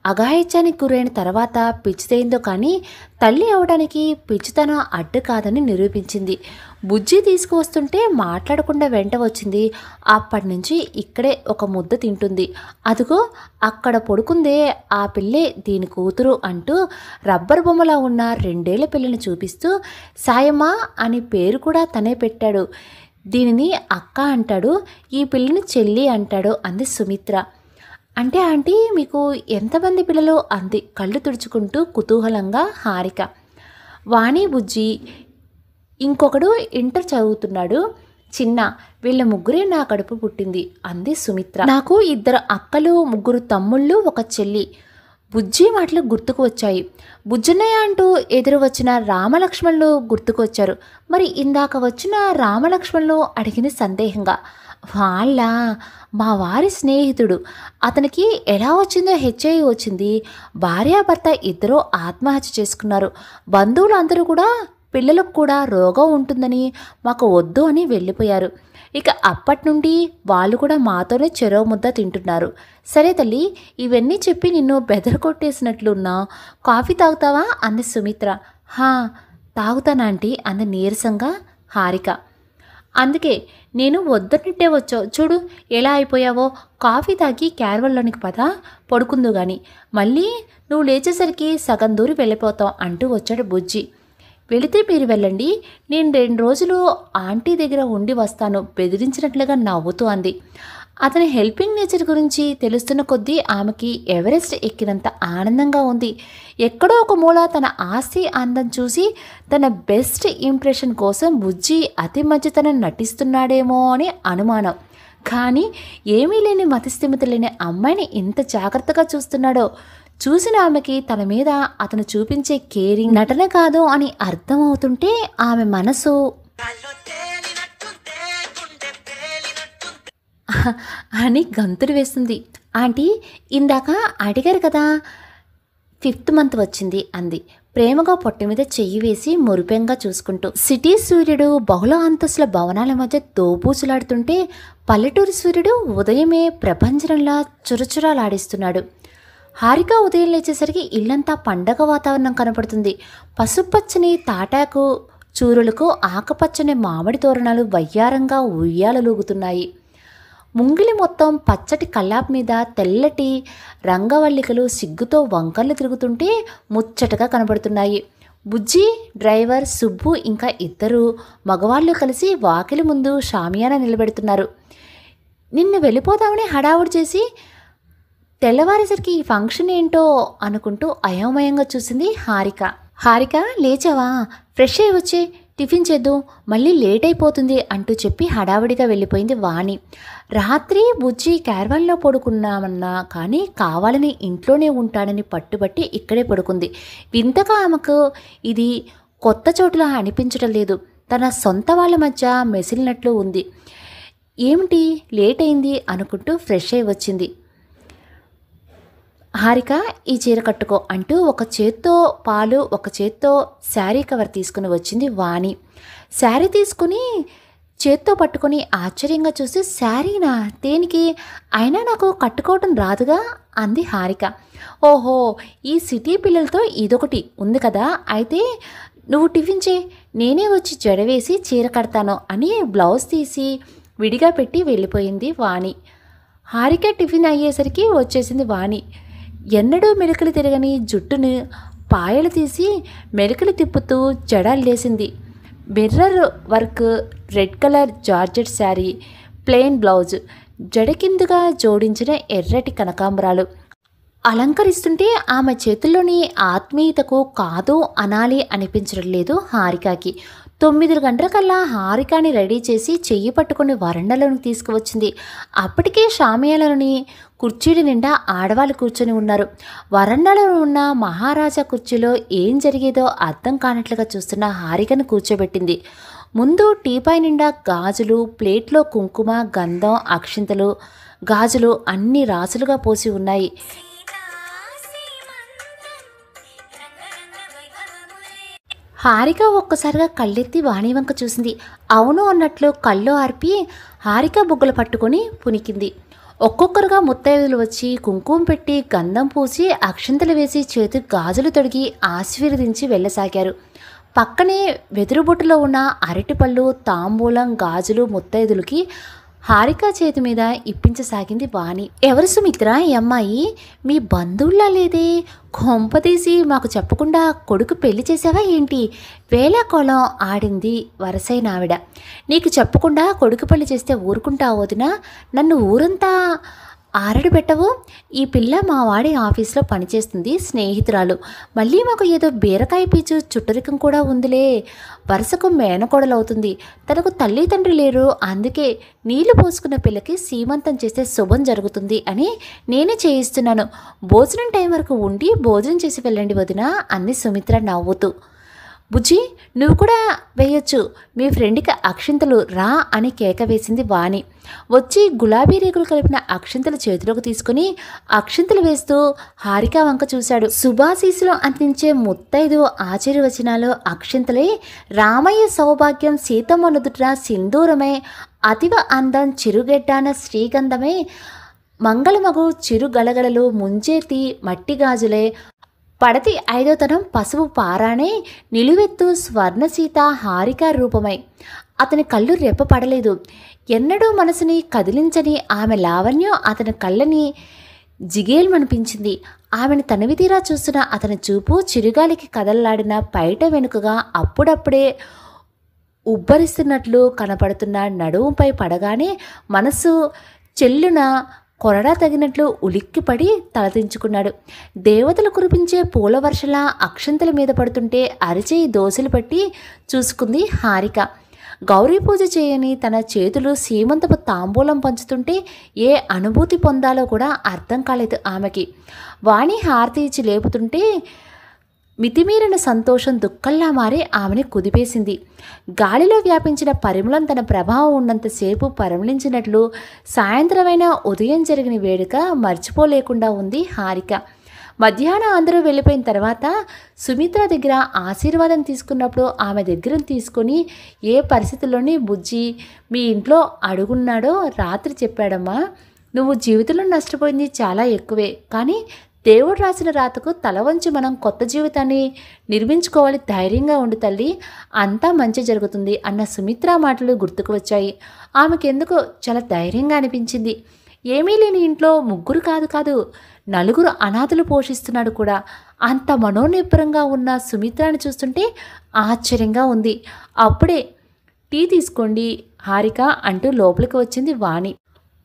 అఘాయిత్యానికి గురైన తర్వాత పిచ్చిదైందో కానీ తల్లి అవడానికి పిచ్చితనం అడ్డు కాదని నిరూపించింది. బుజ్జి తీసుకువస్తుంటే మాట్లాడకుండా వెంట వచ్చింది. అప్పటి నుంచి ఇక్కడే ఒక ముద్ద తింటుంది. అదిగో అక్కడ పడుకుందే ఆ పిల్లే దీని కూతురు అంటూ రబ్బర్ బొమ్మలా ఉన్న 2 ఏళ్ల పిల్లని చూపిస్తూ సాయమ్మ అని పేరు కూడా తనే పెట్టాడు. దీనిని అక్క అంటాడు, ఈ పిల్లని చెల్లి అంటాడు అంది సుమిత్ర. అంటే ఆంటీ మీకు ఎంతమంది పిల్లలు అంది కళ్ళు తుడుచుకుంటూ కుతూహలంగా హారిక. వాణి, బుజ్జి, ఇంకొకడు ఇంటర్ చదువుతున్నాడు చిన్న, వీళ్ళ ముగ్గురే నా కడుపు పుట్టింది అంది సుమిత్ర. నాకు 2 అక్కలు, 3 తమ్ముళ్ళు, 1 చెల్లి. బుజ్జి మాటలు గుర్తుకు వచ్చాయి. బుజ్జన్నయ్య అంటూ ఎదురు వచ్చిన రామలక్ష్మణులు గుర్తుకు వచ్చారు. మరి ఇందాక వచ్చిన రామలక్ష్మణులు అడిగింది సందేహంగా. వాళ్ళ మా వారి స్నేహితుడు, అతనికి ఎలా వచ్చిందో హెచ్ఐవి వచ్చింది. భార్యాభర్త ఇద్దరూ ఆత్మహత్య చేసుకున్నారు. బంధువులు అందరూ కూడా పిల్లలకు కూడా రోగం ఉంటుందని మాకు వద్దు అని వెళ్ళిపోయారు. ఇక అప్పటి నుండి వాళ్ళు కూడా మాతోనే చెరో ముద్ద తింటున్నారు. సరే తల్లి, ఇవన్నీ చెప్పి నిన్ను బెదరకొట్టేసినట్లున్నా కాఫీ తాగుతావా అంది సుమిత్ర. హా తాగుతానంటీ అంది నీరసంగా హారిక. అందుకే నేను వద్దనిట్టే వచ్చావు, చూడు ఎలా అయిపోయావో. కాఫీ తాగి క్యారవల్లోనికి పద, పడుకుందు గాని, మళ్ళీ నువ్వు లేచేసరికి సగం దూరి వెళ్ళిపోతావు అంటూ వచ్చాడు బుజ్జి. వెళితే మీరు వెళ్ళండి, నేను 2 రోజులు ఆంటీ దగ్గర ఉండి వస్తాను బెదిరించినట్లుగా నవ్వుతూ అంది. అతని హెల్పింగ్ నేచర్ గురించి తెలుస్తున్న కొద్దీ ఆమెకి ఎవరెస్ట్ ఎక్కినంత ఆనందంగా ఉంది. ఎక్కడో ఒక మూల తన ఆస్తి అందం చూసి తన బెస్ట్ ఇంప్రెషన్ కోసం బుజ్జి అతి మంచితనం నటిస్తున్నాడేమో అని అనుమానం. కానీ ఏమీ లేని మతిస్థిమిత లేని అమ్మాయిని ఇంత జాగ్రత్తగా చూస్తున్నాడో చూసిన ఆమెకి తన మీద అతను చూపించే కేరింగ్ నటన కాదు అని అర్థమవుతుంటే ఆమె మనసు అని గంతులు వేస్తుంది. ఆంటీ ఇందాక అడిగారు కదా, 5th మంత్ వచ్చింది అంది ప్రేమగా పొట్ట మీద చెయ్యి వేసి మురిపెంగా చూసుకుంటూ. సిటీ సూర్యుడు బహుళ అంతస్తుల భవనాల మధ్య దోబూచులాడుతుంటే పల్లెటూరు సూర్యుడు ఉదయమే ప్రపంచంలా చురచురాలాడిస్తున్నాడు. హారిక ఉదయం లేచేసరికి ఇల్లంతా పండగ వాతావరణం కనపడుతుంది. పసుపచ్చని తాటాకు చూరులకు ఆకుపచ్చని మామిడి తోరణాలు వయ్యారంగా ఉయ్యాలలూగుతున్నాయి. ముంగిలి మొత్తం పచ్చటి కల్లాపు మీద తెల్లటి రంగవల్లికలు సిగ్గుతో వంకర్లు తిరుగుతుంటే ముచ్చటగా కనబడుతున్నాయి. బుజ్జి, డ్రైవర్, సుబ్బు ఇంకా 2 మగవాళ్ళు కలిసి వాకిలి ముందు షామియానా నిలబెడుతున్నారు. నిన్ను వెళ్ళిపోదామని హడావుడి చేసి తెల్లవారేసరికి ఈ ఫంక్షన్ ఏంటో అనుకుంటూ అయోమయంగా చూసింది హారిక. హారిక లేచావా, ఫ్రెష్ అయ్యి వచ్చి టిఫిన్ చేద్దు, మళ్ళీ లేట్ అయిపోతుంది అంటూ చెప్పి హడావుడిగా వెళ్ళిపోయింది వాణి. రాత్రి బుజ్జి క్యారవాన్లో పడుకున్నామన్నా కానీ కావాలని ఇంట్లోనే ఉంటాడని పట్టుబట్టి ఇక్కడే పడుకుంది. వింతగా ఆమెకు ఇది కొత్త చోటులా అనిపించడం లేదు. తన సొంత వాళ్ళ మధ్య మెసిలినట్లు ఉంది. ఏమిటి లేట్ అయింది అనుకుంటూ ఫ్రెష్ అయ్యి వచ్చింది. హారిక ఈ చీర కట్టుకో అంటూ ఒక చేత్తో పాలు, ఒక చేత్తో శారీ కవర్ తీసుకుని వచ్చింది వాణి. శారీ తీసుకుని చేత్తో పట్టుకొని ఆశ్చర్యంగా చూసి, శారీనా, దేనికి? అయినా నాకు కట్టుకోవటం రాదుగా అంది హారిక. ఓహో, ఈ సిటీ పిల్లలతో ఇదొకటి ఉంది కదా, అయితే నువ్వు టిఫిన్ చేయి, నేనే వచ్చి జడవేసి చీర కడతాను అని బ్లౌజ్ తీసి విడిగా పెట్టి వెళ్ళిపోయింది వాణి. హారిక టిఫిన్ అయ్యేసరికి వచ్చేసింది వాణి. ఎన్నడూ మెలికలు తిరగని జుట్టును పాయలు తీసి మెలికలు తిప్పుతూ జడల్లేసింది. Mirror work red colour georgette sari, plain blouse, జడ కిందుగా జోడించిన ఎర్రటి కనకాంబరాలు అలంకరిస్తుంటే ఆమె చేతుల్లోని ఆత్మీయతకు కాదు అనాలి అనిపించడం లేదు హారికకి. 9 గంటలకల్లా హారికాని రెడీ చేసి చెయ్యి పట్టుకుని వరండాలోకి తీసుకువచ్చింది. అప్పటికే షామియాలోని కుర్చీల నిండా ఆడవాళ్ళు కూర్చొని ఉన్నారు. వరండాలో ఉన్న మహారాజా కుర్చీలో ఏం జరిగేదో అర్థం కానట్లుగా చూస్తున్న హారికను కూర్చోబెట్టింది. ముందు టీపాయ్ నిండా గాజులు, ప్లేట్లో కుంకుమ, గంధం, అక్షింతలు, గాజులు అన్ని రాసులుగా పోసి ఉన్నాయి. హారిక ఒక్కసారిగా కళ్ళెత్తి వాణి వంక చూసింది. అవును అన్నట్లు కళ్ళు ఆర్పి హారిక బుగ్గలు పట్టుకొని పునికింది. ఒక్కొక్కరుగా ముత్తైదులు వచ్చి కుంకుమ పెట్టి గంధం పూసి అక్షింతలు వేసి చేతికి గాజులు తొడిగి ఆశీర్వదించి వెళ్ళసాగారు. పక్కనే వెదురుబొట్టులో ఉన్న అరటిపళ్ళు, తాంబూలం, గాజులు ముత్తైదులకి హారిక చేతి మీద ఇప్పించసాగింది వాణి. ఎవరు సుమిత్ర ఈ అమ్మాయి? మీ బంధువుల్లా లేదే, కొంపదీసి మాకు చెప్పకుండా కొడుకు పెళ్లి చేసావా ఏంటి? వేళాకోళం ఆడింది వరసైన ఆవిడ. నీకు చెప్పకుండా కొడుకు పెళ్లి చేస్తే ఊరుకుంటావు వదినా? నన్ను ఊరంతా ఆరడు పెట్టవు. ఈ పిల్ల మా వాడి ఆఫీస్లో పనిచేస్తుంది, స్నేహితురాలు. మళ్ళీ మాకు ఏదో బీరకాయ పీచు చుట్టరికం కూడా ఉందిలే. వరుసకు మేనకోడలవుతుంది. తనకు తల్లి తండ్రి లేరు, అందుకే నీళ్లు పోసుకున్న పిల్లకి సీమంతం చేస్తే శుభం జరుగుతుంది అని నేనే చేయిస్తున్నాను. భోజనం టైం వరకు ఉండి భోజనం చేసి వెళ్ళండి వదినా అంది సుమిత్ర నవ్వుతూ. బుజ్జి, నువ్వు కూడా వేయొచ్చు, మీ ఫ్రెండ్కి అక్షింతలు రా అని కేక వేసింది వాణి. వచ్చి గులాబీ రేకులు కలిపిన అక్షింతలు చేతిలోకి తీసుకుని అక్షింతలు వేస్తూ హారిక వంక చూశాడు. శుభాశీసులు అందించే ముత్తైదు ఆశీర్వచనాలు అక్షింతలై రామయ్య సౌభాగ్యం సీతమ్మ నుదుట సింధూరమై అతివ అందం చిరుగెడ్డాన శ్రీగంధమై మంగళమగు చిరుగలగలలు ముంజేతి మట్టిగాజులే పడతి ఐదోతనం పసుపు పారానే నిలువెత్తు స్వర్ణసీత హారిక రూపమై. అతని కళ్ళు రెప్పపడలేదు. ఎన్నడూ మనసుని కదిలించని ఆమె లావణ్యం అతని కళ్ళని జిగేల్మనిపించింది. ఆమెను తనివితీరా చూస్తున్న అతని చూపు చిరుగాలికి కదల్లాడిన పైట వెనుకగా అప్పుడప్పుడే ఉబ్బరిస్తున్నట్లు కనపడుతున్న నడుముపై పడగానే మనసు చెల్లున కొరడా తగినట్లు ఉలిక్కిపడి తలదించుకున్నాడు. దేవతలు కురిపించే పూల వర్షలా అక్షంతల మీద పడుతుంటే అరిచేయి దోశలు పట్టి చూసుకుంది హారిక. గౌరీ పూజ చేయని తన చేతులు సీమంతపు తాంబూలం పంచుతుంటే ఏ అనుభూతి పొందాలో కూడా అర్థం కాలేదు ఆమెకి. వాణి హారతి ఇచ్చి లేపుతుంటే మితిమీరిన సంతోషం దుఃఖంలా మారి ఆమెని కుదిపేసింది. గాలిలో వ్యాపించిన పరిమళం తన ప్రభావం ఉన్నంతసేపు పరిమళించినట్లు సాయంత్రమైన ఉదయం జరిగిన వేడుక మర్చిపోలేకుండా ఉంది హారిక. మధ్యాహ్నం అందరూ వెళ్ళిపోయిన తర్వాత సుమిత్ర దగ్గర ఆశీర్వాదం తీసుకున్నప్పుడు ఆమె దగ్గర తీసుకొని ఏ పరిస్థితుల్లోని బుజ్జి మీ ఇంట్లో అడుగున్నాడో రాత్రి చెప్పాడమ్మా. నువ్వు జీవితంలో నష్టపోయింది చాలా ఎక్కువే, కానీ దేవుడు రాసిన రాతకు తల వంచి మనం కొత్త జీవితాన్ని నిర్మించుకోవాలి. ధైర్యంగా ఉండు తల్లి, అంతా మంచి జరుగుతుంది అన్న సుమిత్ర మాటలు గుర్తుకు వచ్చాయి. ఆమెకెందుకో చాలా ధైర్యంగా అనిపించింది. ఏమీ లేని ఇంట్లో ముగ్గురు కాదు 4 అనాథలు పోషిస్తున్నాడు కూడా. అంత మనోనిబ్బరంగా ఉన్న సుమిత్రని చూస్తుంటే ఆశ్చర్యంగా ఉంది. అప్పుడే టీ తీసుకోండి హారిక అంటూ లోపలికి వచ్చింది వాణి.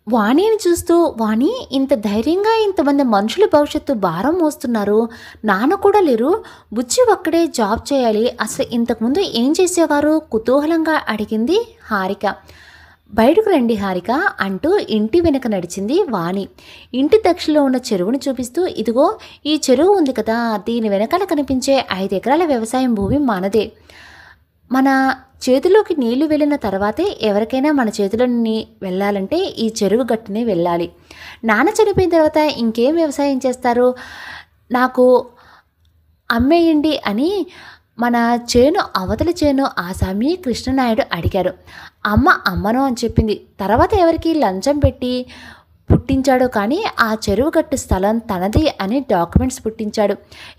వాణిని చూస్తూ, వాణి ఇంత ధైర్యంగా ఇంతమంది మనుషుల భవిష్యత్తు భారం మోస్తున్నారు, నాన్న కూడా లేరు, బుచ్చి ఒక్కడే జాబ్ చేయాలి, అసలు ఇంతకుముందు ఏం చేసేవారు కుతూహలంగా అడిగింది హారిక. బయటకు రండి హారిక అంటూ ఇంటి వెనక నడిచింది వాణి. ఇంటి దక్షిణలో ఉన్న చెరువును చూపిస్తూ, ఇదిగో ఈ చెరువు ఉంది కదా, దీని వెనకాల కనిపించే 5 ఎకరాల వ్యవసాయం భూమి మనదే. మన చేతిలోకి నీళ్లు వెళ్ళిన తర్వాతే ఎవరికైనా మన చేతిలోని వెళ్ళాలంటే ఈ చెరువు గట్టునే వెళ్ళాలి. నాన్న చనిపోయిన తర్వాత ఇంకేం వ్యవసాయం చేస్తారు, నాకు అమ్మేయండి అని మన చేను అవతల చేను ఆసామి కృష్ణనాయుడు అడిగారు. అమ్మను అని చెప్పింది. తర్వాత ఎవరికి లంచం పెట్టి పుట్టించాడో కానీ ఆ చెరువు గట్టు స్థలం తనది అని డాక్యుమెంట్స్ పుట్టించాడు.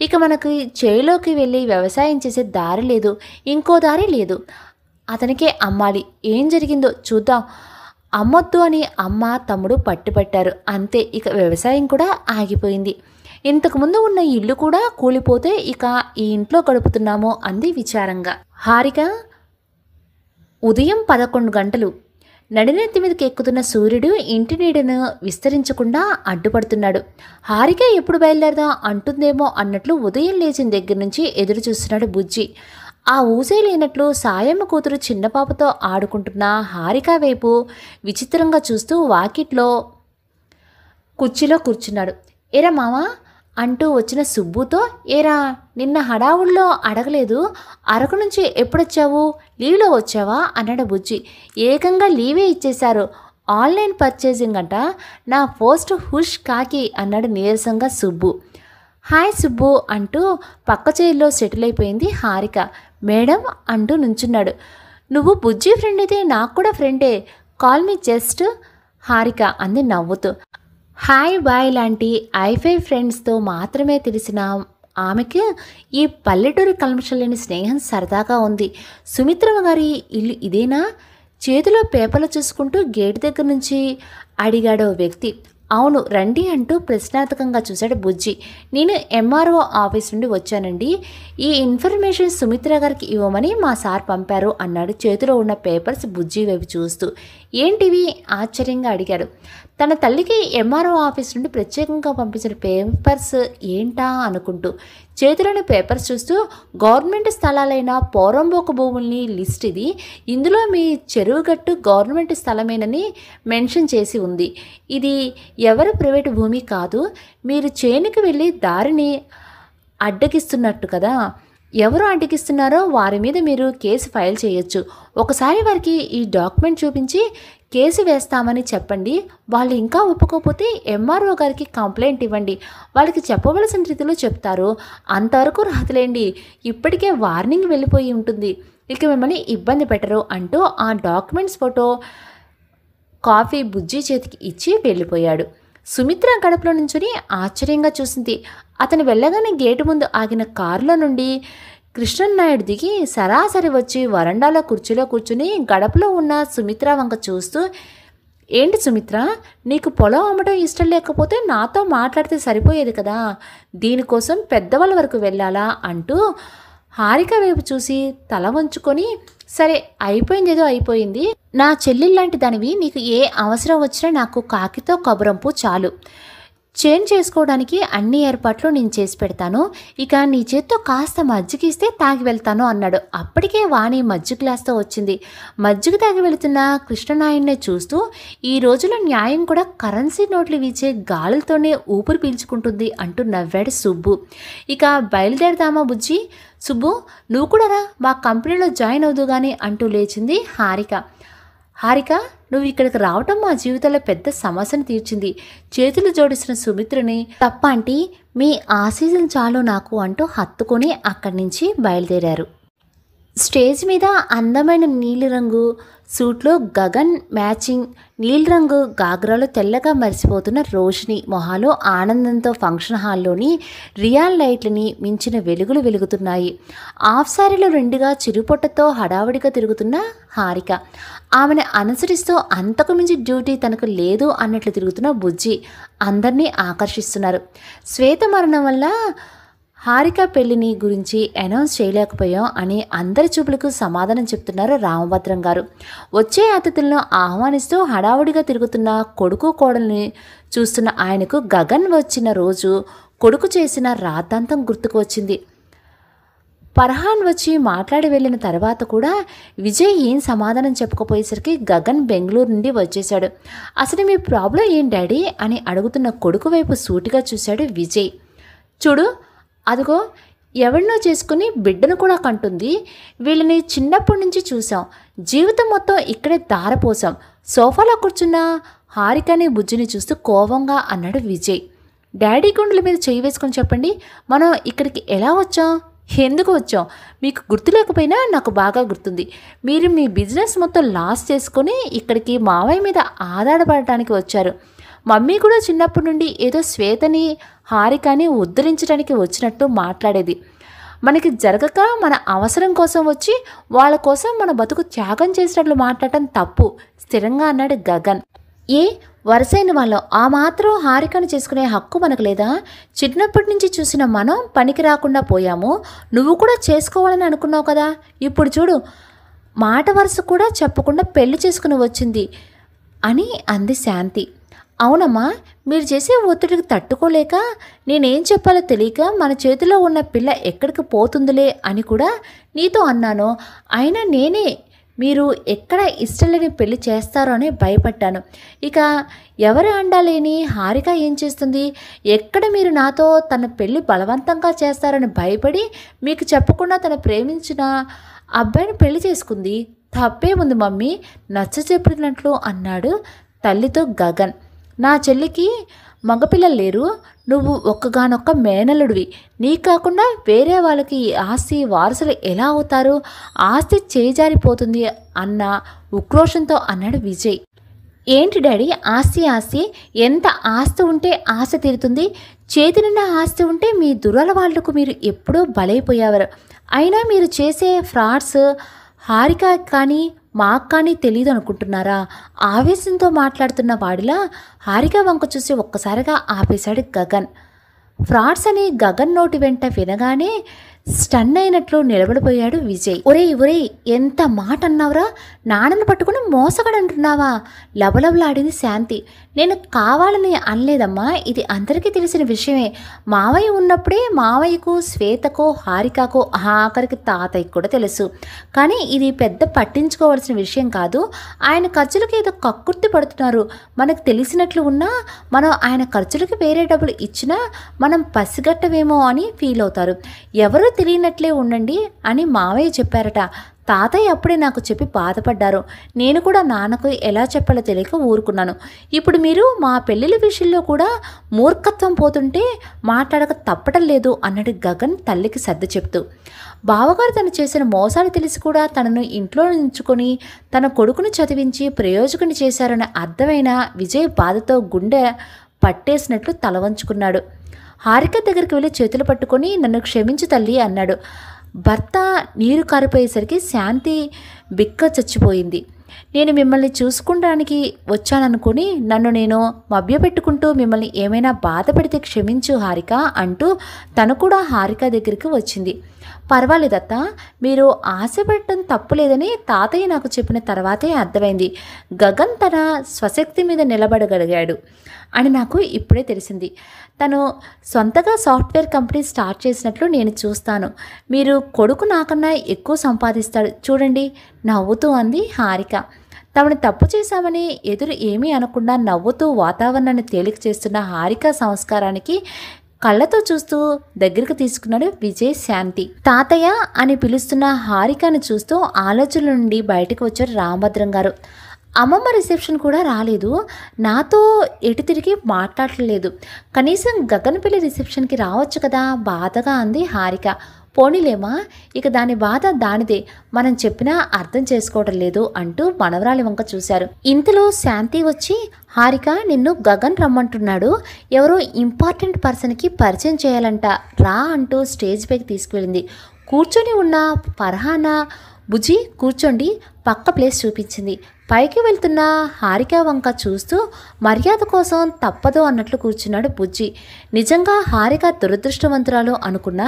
ఇక మనకి చేలోకి వెళ్ళి వ్యవసాయం చేసే దారి లేదు, ఇంకో దారి లేదు. అతనికే అమ్మాలి. ఏం జరిగిందో చూద్దాం. అమ్మొద్దు అని అమ్మ తమ్ముడు పట్టుపట్టారు. అంతే, ఇక వ్యవసాయం కూడా ఆగిపోయింది. ఇంతకుముందు ఉన్న ఇల్లు కూడా కూలిపోతే ఇక ఈ ఇంట్లో గడుపుతున్నాము అంది విచారంగా. హారిక ఉదయం 11 గంటలు. నడినెత్తి మీదకి ఎక్కుతున్న సూర్యుడు ఇంటి నీడను విస్తరించకుండా అడ్డుపడుతున్నాడు. హారిక ఎప్పుడు బయలుదేరదాం అంటుందేమో అన్నట్లు ఉదయం లేచిన దగ్గర నుంచి ఎదురు చూస్తున్నాడు బుజ్జి. ఆ ఊసే లేనట్లు సాయమ్మ కూతురు చిన్న పాపతో ఆడుకుంటున్న హారిక వైపు విచిత్రంగా చూస్తూ వాకిట్లో కుర్చీలో కూర్చున్నాడు. ఏరా మామా అంటూ వచ్చిన సుబ్బుతో, ఏరా నిన్న హడావుల్లో అడగలేదు, అరకు నుంచి ఎప్పుడొచ్చావు, లీవ్లో వచ్చావా అన్నాడు బుజ్జి. ఏకంగా లీవే ఇచ్చేశారు, ఆన్లైన్ పర్చేసింగ్ అంట, నా పోస్ట్ హుష్ కాకి అన్నాడు నీరసంగా సుబ్బు. హాయ్ సుబ్బు అంటూ పక్క చైర్లో సెటిల్ అయిపోయింది హారిక. మేడం అంటూ నుంచున్నాడు. నువ్వు బుజ్జి ఫ్రెండ్ అయితే నాకు కూడా ఫ్రెండే, కాల్ మీ జస్ట్ హారిక అంది నవ్వుతూ. హాయ్ బాయ్ లాంటి ఐఫై ఫ్రెండ్స్తో మాత్రమే తెలిసిన ఆమెకి ఈ పల్లెటూరి కల్మషం లేని స్నేహం సరదాగా ఉంది. సుమిత్రమ్మ గారి ఇల్లు ఇదేనా? చేతిలో పేపర్లు చూసుకుంటూ గేటు దగ్గర నుంచి అడిగాడో వ్యక్తి. అవును రండి అంటూ ప్రశ్నార్థకంగా చూశాడు బుజ్జి. నేను ఎంఆర్ఓ ఆఫీస్ నుండి వచ్చానండి, ఈ ఇన్ఫర్మేషన్ సుమిత్ర గారికి ఇవ్వమని మా సార్ పంపారు అన్నాడు చేతిలో ఉన్న పేపర్స్ బుజ్జి వైపు చూస్తూ. ఏంటివి ఆశ్చర్యంగా అడిగాడు. తన తల్లికి ఎంఆర్ఓ ఆఫీస్ నుండి ప్రత్యేకంగా పంపించిన పేపర్స్ ఏంటా అనుకుంటూ చేతిలోని పేపర్స్ చూస్తూ, గవర్నమెంట్ స్థలాలైన పోరంబోకు భూముల్ని లిస్ట్ ఇది, ఇందులో మీ చెరువుగట్టు గవర్నమెంట్ స్థలమేనని మెన్షన్ చేసి ఉంది. ఇది ఎవరు ప్రైవేటు భూమి కాదు, మీరు చేనుకి వెళ్ళి దారిని అడ్డగిస్తున్నట్టు కదా, ఎవరు అడ్డగిస్తున్నారో వారి మీద మీరు కేసు ఫైల్ చేయొచ్చు. ఒకసారి వారికి ఈ డాక్యుమెంట్ చూపించి కేసు వేస్తామని చెప్పండి. వాళ్ళు ఇంకా ఒప్పుకోకపోతే ఎంఆర్ఓ గారికి కంప్లైంట్ ఇవ్వండి, వాళ్ళకి చెప్పవలసిన రీతిలో చెప్తారు. అంతవరకు రాదులేండి, ఇప్పటికే వార్నింగ్ వెళ్ళిపోయి ఉంటుంది, ఇక మిమ్మల్ని ఇబ్బంది పెట్టరు అంటూ ఆ డాక్యుమెంట్స్ ఫోటో కాఫీ బుజ్జి చేతికి ఇచ్చి వెళ్ళిపోయాడు. సుమిత్ర గడపలో నుంచుని ఆశ్చర్యంగా చూసింది. అతను వెళ్ళగానే గేటు ముందు ఆగిన కారులో నుండి కృష్ణన్నాయుడు దిగి సరాసరి వచ్చి వరండాలో కుర్చీలో కూర్చుని గడపలో ఉన్న సుమిత్ర వంక చూస్తూ, ఏంటి సుమిత్ర, నీకు పొలం అమ్మటం ఇష్టం లేకపోతే నాతో మాట్లాడితే సరిపోయేది కదా, దీనికోసం పెద్దవాళ్ళ వరకు వెళ్ళాలా అంటూ హారిక వైపు చూసి తల వంచుకొని, సరే అయిపోయిందేదో అయిపోయింది, నా చెల్లెల్లాంటి దానివి, నీకు ఏ అవసరం వచ్చినా నాకు కాకితో కబురంపు చాలు, చేంజ్ చేసుకోవడానికి అన్ని ఏర్పాట్లు నేను చేసి పెడతాను, ఇక నీ చేత్తో కాస్త మజ్జిగ ఇస్తే తాగి వెళ్తాను అన్నాడు. అప్పటికే వాణి మజ్జిగ గ్లాస్తో వచ్చింది. మజ్జిగ తాగి వెళుతున్న కృష్ణనాయుడినే చూస్తూ, ఈ రోజులో న్యాయం కూడా కరెన్సీ నోట్లు వీచే గాలులతోనే ఊపిరి పీల్చుకుంటుంది అంటూ నవ్వాడు సుబ్బు. ఇక బయలుదేరదామా బుజ్జి, సుబ్బు నువ్వు కూడా రా, మా కంపెనీలో జాయిన్ అవుదు కానీ అంటూ లేచింది హారిక. హారిక నువ్వు ఇక్కడికి రావటం మా జీవితంలో పెద్ద సమస్యను తీర్చింది. చేతులు జోడిస్తున్న సుమిత్రని, తప్ప ఆంటీ, మీ ఆశీస్సులు చాలు నాకు అంటూ హత్తుకొని అక్కడి నుంచి బయలుదేరారు. స్టేజ్ మీద అందమైన నీలిరంగు సూట్లో గగన్ మ్యాచింగ్ నీలిరంగు గాగ్రాలో తెల్లగా మరిసిపోతున్న రోషిని మొహాలో ఆనందంతో ఫంక్షన్ హాల్లోని రియాల్ లైట్లని మించిన వెలుగులు వెలుగుతున్నాయి. ఆఫ్ సారీలో రెండుగా చిరుపొట్టతో హడావుడిగా తిరుగుతున్న హారిక, ఆమెను అనుసరిస్తూ అంతకు మించి డ్యూటీ తనకు లేదు అన్నట్లు తిరుగుతున్న బుజ్జి అందరినీ ఆకర్షిస్తున్నారు. శ్వేత మరణం వల్ల హారిక పెళ్లిని గురించి అనౌన్స్ చేయలేకపోయాం అని అందరి చూపులకు సమాధానం చెప్తున్నారు రామభద్రం గారు. వచ్చే అతిథులను ఆహ్వానిస్తూ హడావుడిగా తిరుగుతున్న కొడుకు కోడల్ని చూస్తున్న ఆయనకు గగన్ వచ్చిన రోజు కొడుకు చేసిన రాద్ధాంతం గుర్తుకు వచ్చింది. ఫర్హాన్ వచ్చి మాట్లాడి వెళ్ళిన తర్వాత కూడా విజయ్ ఏం సమాధానం చెప్పకపోయేసరికి గగన్ బెంగళూరు నుండి వచ్చేశాడు. అసలు మీ ప్రాబ్లం ఏం డాడీ అని అడుగుతున్న కొడుకు వైపు సూటిగా చూశాడు విజయ్. చూడు, అదిగో ఎవరినో చేసుకుని బిడ్డను కూడా కంటుంది, వీళ్ళని చిన్నప్పటి నుంచి చూసాం, జీవితం మొత్తం ఇక్కడే దారపోసాం, సోఫాలో కూర్చున్న హారికని బుజ్జిని చూస్తూ కోపంగా అన్నాడు విజయ్. డాడీ గుండెల మీద చేయి వేసుకొని చెప్పండి, మనం ఇక్కడికి ఎలా వచ్చాం, ఎందుకు వచ్చాం, మీకు గుర్తు లేకపోయినా నాకు బాగా గుర్తుంది. మీరు మీ బిజినెస్ మొత్తం లాస్ చేసుకొని ఇక్కడికి మావయ్య మీద ఆధారపడటానికి వచ్చారు. మమ్మీ కూడా చిన్నప్పటి నుండి ఏదో శ్వేతని హారికని ఉద్ధరించడానికి వచ్చినట్టు మాట్లాడేది. మనకి జరగక మన అవసరం కోసం వచ్చి వాళ్ళ కోసం మన బతుకు త్యాగం చేసినట్లు మాట్లాడటం తప్పు స్థిరంగా అన్నాడు గగన్. ఏ వరుసైన వాళ్ళం ఆ మాత్రం హారికను చేసుకునే హక్కు మనకు లేదా? చిన్నప్పటి నుంచి చూసిన మనం పనికి రాకుండా పోయాము. నువ్వు కూడా చేసుకోవాలని అనుకున్నావు కదా, ఇప్పుడు చూడు మాట వరుస కూడా చెప్పకుండా పెళ్లి చేసుకుని వచ్చింది అని అంది శాంతి. అవునమ్మా, మీరు చేసే ఒత్తిడికి తట్టుకోలేక నేనేం చెప్పాలో తెలియక మన చేతిలో ఉన్న పిల్ల ఎక్కడికి పోతుందిలే అని కూడా నీతో అన్నాను. అయినా నేనే మీరు ఎక్కడ ఇష్టం లేని పెళ్లి చేస్తారో అని భయపడ్డాను. ఇక ఎవరు అండాలేని హారిక ఏం చేస్తుంది? ఎక్కడ మీరు నాతో తన పెళ్లి బలవంతంగా చేస్తారని భయపడి మీకు చెప్పకుండా తను ప్రేమించిన అబ్బాయిని పెళ్లి చేసుకుంది. తప్పే ఉంది మమ్మీ, నచ్చ చెప్పినట్లు అన్నాడు తల్లితో గగన్. నా చెల్లికి మగపిల్లలు లేరు, నువ్వు ఒక్కగానొక్క మేనల్లుడివి, నీ కాకుండా వేరే వాళ్ళకి ఈ ఆస్తి వారసులు ఎలా అవుతారు? ఆస్తి చేజారిపోతుంది అన్న ఉక్రోషంతో అన్నాడు విజయ్. ఏంటి డాడీ ఆస్తి ఆస్తి? ఎంత ఆస్తి ఉంటే ఆశ తీరుతుంది? చేతి నిండా ఆస్తి ఉంటే మీ దురలవాళ్లకు మీరు ఎప్పుడూ బలైపోయేవారు. అయినా మీరు చేసే ఫ్రాడ్స్ హారిక కానీ మాకు కానీ తెలియదు అనుకుంటున్నారా? ఆవేశంతో మాట్లాడుతున్న వాడిలా హారిక వంక చూసి ఒక్కసారిగా ఆపేశాడు గగన్. ఫ్రాడ్స్ అని గగన్ నోటి వెంట వినగానే స్టన్ అయినట్లు నిలబడిపోయాడు విజయ్. ఒరేయ్ ఒరేయ్, ఎంత మాట అన్నావురా? నాన్నను పట్టుకుని మోసగడంటున్నావా? లబలబలాడింది శాంతి. నేను కావాలని అనలేదమ్మా, ఇది అందరికీ తెలిసిన విషయమే. మావయ్య ఉన్నప్పుడే మావయ్యకు శ్వేతకు హారికకు ఆఖరికి తాతయ్యకు కూడా తెలుసు. కానీ ఇది పెద్ద పట్టించుకోవాల్సిన విషయం కాదు. ఆయన ఖర్చులకి ఏదో కక్కుర్తి పడుతున్నారు. మనకు తెలిసినట్లు ఉన్నా మనం ఆయన ఖర్చులకి వేరే డబ్బులు ఇచ్చినా మనం పసిగట్టవేమో అని ఫీల్ అవుతారు. ఎవరూ తెలియనట్లే ఉండండి అని మావయ్య చెప్పారట. తాతయ్య అప్పుడే నాకు చెప్పి బాధపడ్డారు. నేను కూడా నాన్నకు ఎలా చెప్పాలో తెలియక ఊరుకున్నాను. ఇప్పుడు మీరు మా పెళ్ళిళ్ళ విషయంలో కూడా మూర్ఖత్వం పోతుంటే మాట్లాడక తప్పటం లేదు అన్నాడు గగన్ తల్లికి సర్ది చెప్తూ. బావగారు తను చేసిన మోసాలు తెలిసి కూడా తనను ఇంట్లో ఉంచుకొని తన కొడుకును చదివించి ప్రయోజకుని చేశారని అర్థమైన విజయ్ బాధతో గుండె పట్టేసినట్లు తల వంచుకున్నాడు. హారిక దగ్గరికి వెళ్ళి చేతులు పట్టుకొని నన్ను క్షమించు తల్లి అన్నాడు. భర్త నీరు కారిపోయేసరికి శాంతి బిక్క చచ్చిపోయింది. నేను మిమ్మల్ని చూసుకుంటానికి వచ్చాననుకుని నన్ను నేను మభ్యపెట్టుకుంటూ మిమ్మల్ని ఏమైనా బాధ పెడితే క్షమించు హారిక అంటూ తను కూడా హారిక దగ్గరికి వచ్చింది. పర్వాలేదత్త, మీరు ఆశపడటం తప్పులేదని తాతయ్య నాకు చెప్పిన తర్వాతే అర్థమైంది. గగన్ తన స్వశక్తి మీద నిలబడగలిగాడు అని నాకు ఇప్పుడే తెలిసింది. తను సొంతగా సాఫ్ట్వేర్ కంపెనీ స్టార్ట్ చేసినట్లు నేను చూస్తాను. మీరు కొడుకు నాకన్నా ఎక్కువ సంపాదిస్తాడు చూడండి నవ్వుతూ అంది హారిక. తమను తప్పు చేశామని ఎదురు ఏమీ అనకుండా నవ్వుతూ వాతావరణాన్ని తేలిక చేస్తున్న హారిక సంస్కారానికి కళ్ళతో చూస్తూ దగ్గరికి తీసుకున్నాడు విజయ్ శాంతి. తాతయ్య అని పిలుస్తున్న హారికను చూస్తూ ఆలోచనల నుండి బయటకు వచ్చారు రామభద్రం గారు. అమ్మమ్మ రిసెప్షన్ కూడా రాలేదు, నాతో ఎటు తిరిగి మాట్లాడలేదు. కనీసం గగన్ పెళ్లి రిసెప్షన్కి రావచ్చు కదా బాధగా అంది హారిక. పోనీలేమా, ఇక దాని బాధ దానిదే, మనం చెప్పినా అర్థం చేసుకోవడం లేదు అంటూ మనవరాలి వంక చూశారు. ఇంతలో శాంతి వచ్చి, హారిక నిన్ను గగన్ రమ్మంటున్నాడు, ఎవరో ఇంపార్టెంట్ పర్సన్కి పరిచయం చేయాలంట రా అంటూ స్టేజ్ పైకి తీసుకువెళ్ళింది. కూర్చొని ఉన్న ఫర్హానా బుజ్జి కూర్చోండి పక్క ప్లేస్ చూపించింది. పైకి వెళ్తున్న హారిక వంక చూస్తూ మర్యాద కోసం తప్పదు అన్నట్లు కూర్చున్నాడు బుజ్జి. నిజంగా హారిక దురదృష్టవంతురాలు అనుకున్నా,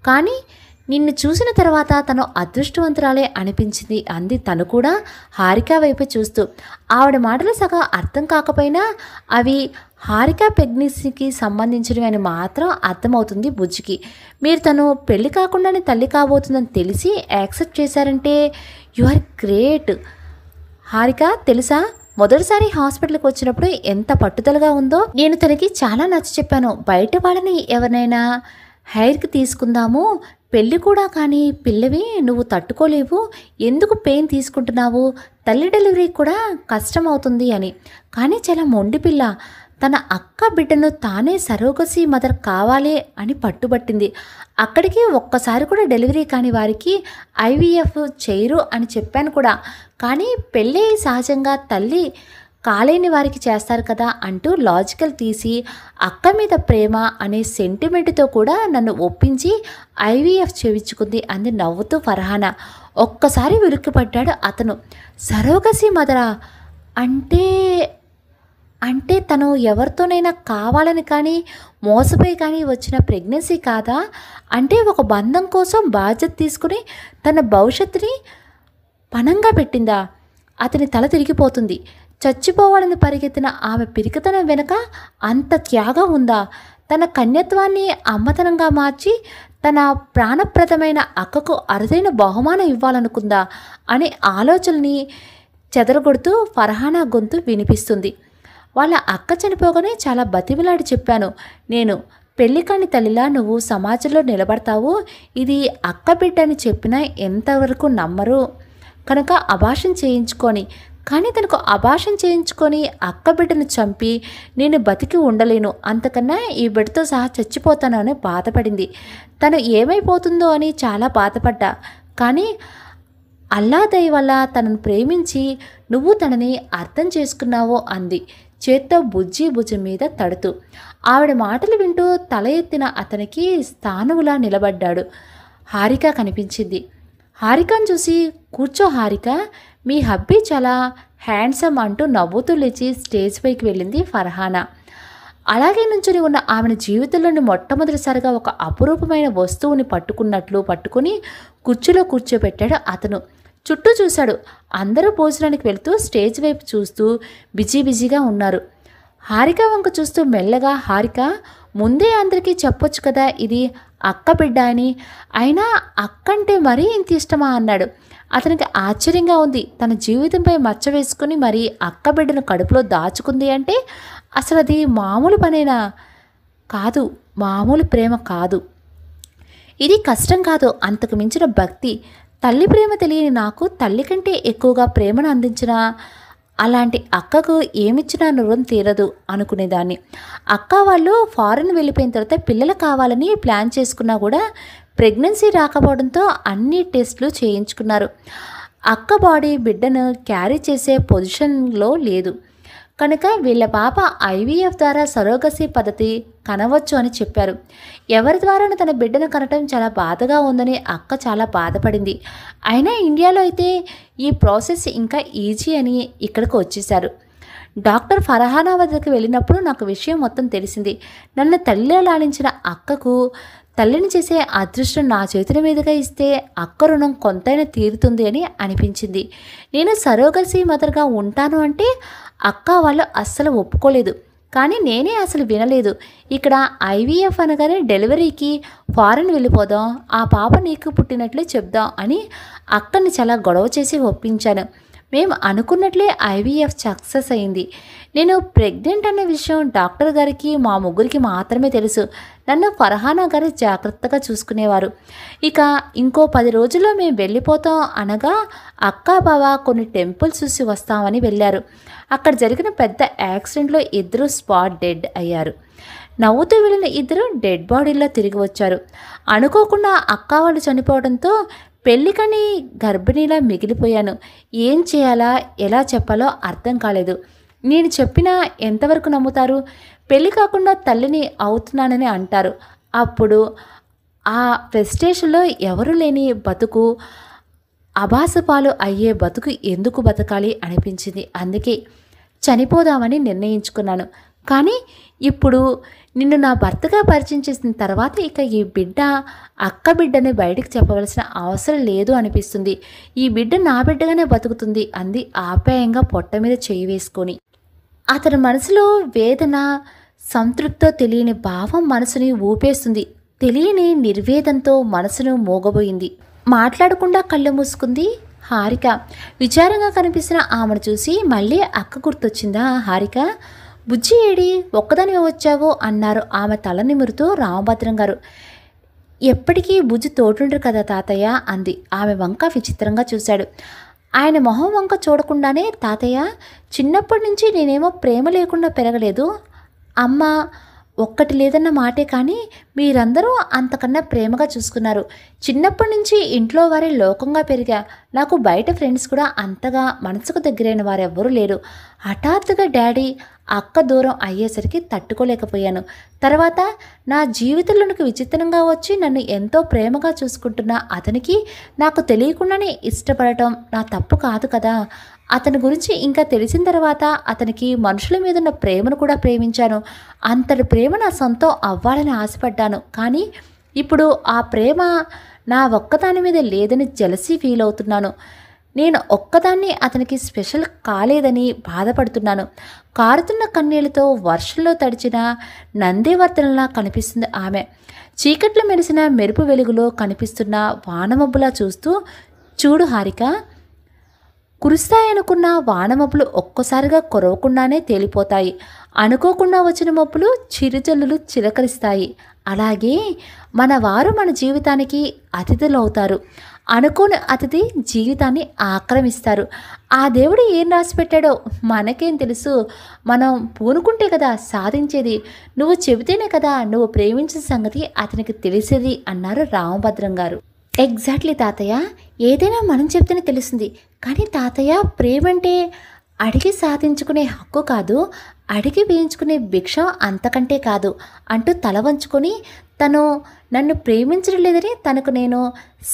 కానీ నిన్ను చూసిన తర్వాత తను అదృష్టవంతురాలే అనిపించింది అంది తను కూడా హారిక వైపు చూస్తూ. ఆవిడ మాటలు సగం అర్థం కాకపోయినా అవి హారిక ప్రెగ్నెన్సీకి సంబంధించినవి అని మాత్రం అర్థమవుతుంది బుజ్జికి. మీరు తను పెళ్లి కాకుండానే తల్లి కాబోతుందని తెలిసి యాక్సెప్ట్ చేశారంటే యు ఆర్ గ్రేట్. హారిక తెలుసా, మొదటిసారి హాస్పిటల్కి వచ్చినప్పుడు ఎంత పట్టుదలగా ఉందో. నేను తనకి చాలా నచ్చ చెప్పాను, బయట వాళ్ళని ఎవరినైనా హెయిర్కి తీసుకుందాము, పెళ్ళి కూడా కానీ పిల్లవి నువ్వు తట్టుకోలేవు, ఎందుకు పెయిన్ తీసుకుంటున్నావు, తల్లి డెలివరీ కూడా కష్టం అవుతుంది అని. కానీ చాలా మొండి పిల్ల, తన అక్క బిడ్డను తానే సరోగసీ మదర్ కావాలి అని పట్టుబట్టింది. అక్కడికి ఒక్కసారి కూడా డెలివరీ కాని వారికి ఐవీఎఫ్ చేయరు అని చెప్పాను కూడా. కానీ పెళ్ళి సహజంగా తల్లి కాలేని వారికి చేస్తారు కదా అంటూ లాజికల్ తీసి అక్క మీద ప్రేమ అనే సెంటిమెంట్తో కూడా నన్ను ఒప్పించి ఐవీఎఫ్ చేయించుకుంది అంది నవ్వుతూ ఫర్హానా. ఒక్కసారి ఉలిక్కిపడ్డాడు అతను. సరోగసి మదరా అంటే అంటే తను ఎవరితోనైనా కావాలని కానీ మోసపోయి కానీ వచ్చిన ప్రెగ్నెన్సీ కాదా? అంటే ఒక బంధం కోసం బాధ్యత తీసుకుని తన భవిష్యత్తుని పణంగా పెట్టిందా? అతని తల తిరిగిపోతుంది. చచ్చిపోవాలని పరిగెత్తిన ఆమె పిరికితనం వెనుక అంత త్యాగం ఉందా? తన కన్యత్వాన్ని అమ్మతనంగా మార్చి తన ప్రాణప్రదమైన అక్కకు అరుదైన బహుమానం ఇవ్వాలనుకుందా అనే ఆలోచనని చెదరగొడుతూ ఫర్హానా గొంతు వినిపిస్తుంది. వాళ్ళ అక్క చనిపోగానే చాలా బతిమిలాడి చెప్పాను, నేను పెళ్లి కాని తల్లిలా నువ్వు సమాజంలో నిలబడతావు, ఇది అక్క బిడ్డ అని చెప్పినా ఎంతవరకు నమ్మరు కనుక అబార్షన్ చేయించుకొని. కానీ తనకు అబార్షన్ చేయించుకొని అక్క బిడ్డను చంపి నేను బతికి ఉండలేను, అంతకన్నా ఈ బిడ్డతో సహా చచ్చిపోతాను అని బాధపడింది. తను ఏమైపోతుందో అని చాలా బాధపడ్డా. కానీ అల్లా దయ వల్ల తనను ప్రేమించి నువ్వు తనని అర్థం చేసుకున్నావో అంది చేత్తో బుజ్జి భుజం మీద తడుతూ. ఆవిడ మాటలు వింటూ తల ఎత్తిన అతనికి స్థానువులా నిలబడ్డాడు. హారిక కనిపించింది. హారికను చూసి కూర్చో హారిక, మీ హబ్బీ చాలా హ్యాండ్సమ్ అంటూ నవ్వుతూ లేచి స్టేజ్ పైకి వెళ్ళింది ఫర్హానా. అలాగే నుంచుని ఉన్న ఆమెను జీవితంలోని మొట్టమొదటిసారిగా ఒక అపురూపమైన వస్తువుని పట్టుకుని కుర్చీలో కూర్చోబెట్టాడు అతను. చుట్టూ చూశాడు. అందరూ భోజనానికి వెళ్తూ స్టేజ్ వైపు చూస్తూ బిజీగా ఉన్నారు. హారిక వంక చూస్తూ మెల్లగా, హారిక ముందే అందరికీ చెప్పొచ్చు కదా ఇది అక్క బిడ్డ అని, అయినా అక్కంటే మరీ ఇంత ఇష్టమా అన్నాడు. అతనికి ఆశ్చర్యంగా ఉంది. తన జీవితంపై మచ్చ వేసుకుని మరీ అక్క బిడ్డను కడుపులో దాచుకుంది అంటే అసలు అది మామూలు పనేనా? కాదు, మామూలు ప్రేమ కాదు. ఇది కష్టం కాదు, అంతకు మించిన భక్తి. తల్లి ప్రేమ తెలియని నాకు తల్లి కంటే ఎక్కువగా ప్రేమను అందించిన అలాంటి అక్కకు ఏమిచ్చినా రుణం తీరదు అనుకునేదాన్ని. అక్క వాళ్ళు ఫారెన్ వెళ్ళిపోయిన తర్వాత పిల్లలు కావాలని ప్లాన్ చేసుకున్నా కూడా ప్రెగ్నెన్సీ రాకపోవడంతో అన్ని టెస్టులు చేయించుకున్నారు. అక్క బాడీ బిడ్డను క్యారీ చేసే పొజిషన్లో లేదు కనుక వీళ్ళ పాప ఐవీఎఫ్ ద్వారా సరోగసీ పద్ధతి కనవచ్చు అని చెప్పారు. ఎవరి ద్వారానూ తన బిడ్డను కనటం చాలా బాధగా ఉందని అక్క చాలా బాధపడింది. అయినా ఇండియాలో అయితే ఈ ప్రాసెస్ ఇంకా ఈజీ అని ఇక్కడికి వచ్చేశారు. డాక్టర్ ఫర్హానా వద్దకు వెళ్ళినప్పుడు నాకు విషయం మొత్తం తెలిసింది. నన్ను తల్లిలో లాలించిన అక్కకు తల్లిని చేసే అదృష్టం నా చేతుల మీదుగా ఇస్తే అక్క రుణం కొంతైనా తీరుతుంది అని అనిపించింది. నేను సరోగసీ మదర్గా ఉంటాను అంటే అక్క వాళ్ళు అస్సలు ఒప్పుకోలేదు. కానీ నేనే అసలు వినలేదు. ఇక్కడ ఐవీఎఫ్ అనగానే డెలివరీకి ఫారెన్ వెళ్ళిపోదాం, ఆ పాప నీకు పుట్టినట్లే చెప్దాం అని అక్కని చాలా గొడవ చేసి ఒప్పించాను. మేము అనుకున్నట్లే ఐవీఎఫ్ సక్సెస్ అయింది. నేను ప్రెగ్నెంట్ అనే విషయం డాక్టర్ గారికి మా ముగ్గురికి మాత్రమే తెలుసు. నన్ను ఫర్హానా గారు జాగ్రత్తగా చూసుకునేవారు. ఇక ఇంకో 10 రోజుల్లో మేము వెళ్ళిపోతాం అనగా అక్క బావ కొన్ని టెంపుల్స్ చూసి వస్తామని వెళ్ళారు. అక్కడ జరిగిన పెద్ద యాక్సిడెంట్లో ఇద్దరు స్పాట్ డెడ్ అయ్యారు. నవ్వుతూ వెళ్ళిన ఇద్దరు డెడ్ బాడీల్లో తిరిగి వచ్చారు. అనుకోకుండా అక్క వాళ్ళు చనిపోవడంతో పెళ్ళికని గర్భిణీలా మిగిలిపోయాను. ఏం చేయాలా ఎలా చెప్పాలో అర్థం కాలేదు. నేను చెప్పినా ఎంతవరకు నమ్ముతారు? పెళ్ళి కాకుండా తల్లిని అవుతున్నానని అంటారు. అప్పుడు ఆ ఫ్రస్ట్రేషన్లో ఎవరు లేని బతుకు, అబాసపాలు అయ్యే బతుకు ఎందుకు బతకాలి అనిపించింది. అందుకే చనిపోదామని నిర్ణయించుకున్నాను. కానీ ఇప్పుడు నిన్ను నా భర్తగా పరిచయం చేసిన తర్వాత ఇక ఈ బిడ్డ అక్క బిడ్డని బయటికి చెప్పవలసిన అవసరం లేదు అనిపిస్తుంది. ఈ బిడ్డ నా బిడ్డగానే బతుకుతుంది అంది ఆప్యాయంగా పొట్ట మీద చేయి వేసుకొని. అతని మనసులో వేదన, సంతృప్తితో తెలియని భావం మనసుని ఊపేస్తుంది. తెలియని నిర్వేదంతో మనసును మోగబోయింది. మాట్లాడకుండా కళ్ళు మూసుకుంది హారిక. విచారంగా కనిపిస్తున్న ఆమెను చూసి మళ్ళీ అక్క గుర్తొచ్చిందా హారిక? బుజ్జి ఏడి, ఒక్కదానివే వచ్చావో అన్నారు ఆమె తల నిమురుతూ రామభద్రం గారు. ఎప్పటికీ బుజ్జి తోడుండ్రు కదా తాతయ్య అంది. ఆమె వంక విచిత్రంగా చూశాడు. ఆయన మొహం వంక చూడకుండానే, తాతయ్య చిన్నప్పటి నుంచి నేనేమో ప్రేమ లేకుండా పెరగలేదు. అమ్మ ఒక్కటి లేదన్న మాటే కానీ మీరందరూ అంతకన్నా ప్రేమగా చూసుకున్నారు. చిన్నప్పటి నుంచి ఇంట్లో వారే లోకంగా పెరిగా. నాకు బయట ఫ్రెండ్స్ కూడా అంతగా మనసుకు దగ్గరైన వారెవ్వరూ లేరు. హఠాత్తుగా డాడీ అక్క దూరం అయ్యేసరికి తట్టుకోలేకపోయాను. తర్వాత నా జీవితంలోనికి విచిత్రంగా వచ్చి నన్ను ఎంతో ప్రేమగా చూసుకుంటున్న అతనికి నాకు తెలియకుండానే ఇష్టపడటం నా తప్పు కాదు కదా. అతని గురించి ఇంకా తెలిసిన తర్వాత అతనికి మనుషుల మీద ఉన్న ప్రేమను కూడా ప్రేమించాను. అంతటి ప్రేమ నా సొంతం అవ్వాలని ఆశపడ్డాను. కానీ ఇప్పుడు ఆ ప్రేమ నా ఒక్కదాని మీద లేదని జెలసీ ఫీల్ అవుతున్నాను. నేను ఒక్కదాన్ని అతనికి స్పెషల్ కాలేదని బాధపడుతున్నాను. కారుతున్న కన్నీళ్లతో వర్షంలో తడిచిన నందివర్ధనలా కనిపిస్తుంది ఆమె. చీకట్లో మెరిసిన మెరుపు వెలుగులో కనిపిస్తున్న వానమబ్బులా చూస్తూ, చూడు హారిక, కురుస్తాయనుకున్న వానమబ్బులు ఒక్కసారిగా కురవకుండానే తేలిపోతాయి. అనుకోకుండా వచ్చిన మబ్బులు చిరుజల్లులు చిలకరిస్తాయి. అలాగే మన వారు మన జీవితానికి అతిథులవుతారు. అనుకోని అతిథి జీవితాన్ని ఆక్రమిస్తారు. ఆ దేవుడు ఏం రాసి పెట్టాడో మనకేం తెలుసు. మనం పూనుకుంటే కదా సాధించేది. నువ్వు చెబితేనే కదా నువ్వు ప్రేమించిన సంగతి అతనికి తెలిసేది అన్నారు రామభద్రం గారు. ఎగ్జాక్ట్లీ తాతయ్య, ఏదైనా మనం చెప్తేనే తెలుస్తుంది. కానీ తాతయ్య, ప్రేమంటే అడిగి సాధించుకునే హక్కు కాదు, అడిగి వేయించుకునే భిక్ష అంతకంటే కాదు అంటూ తల వంచుకొని, తను నన్ను ప్రేమించడం లేదని తనకు నేను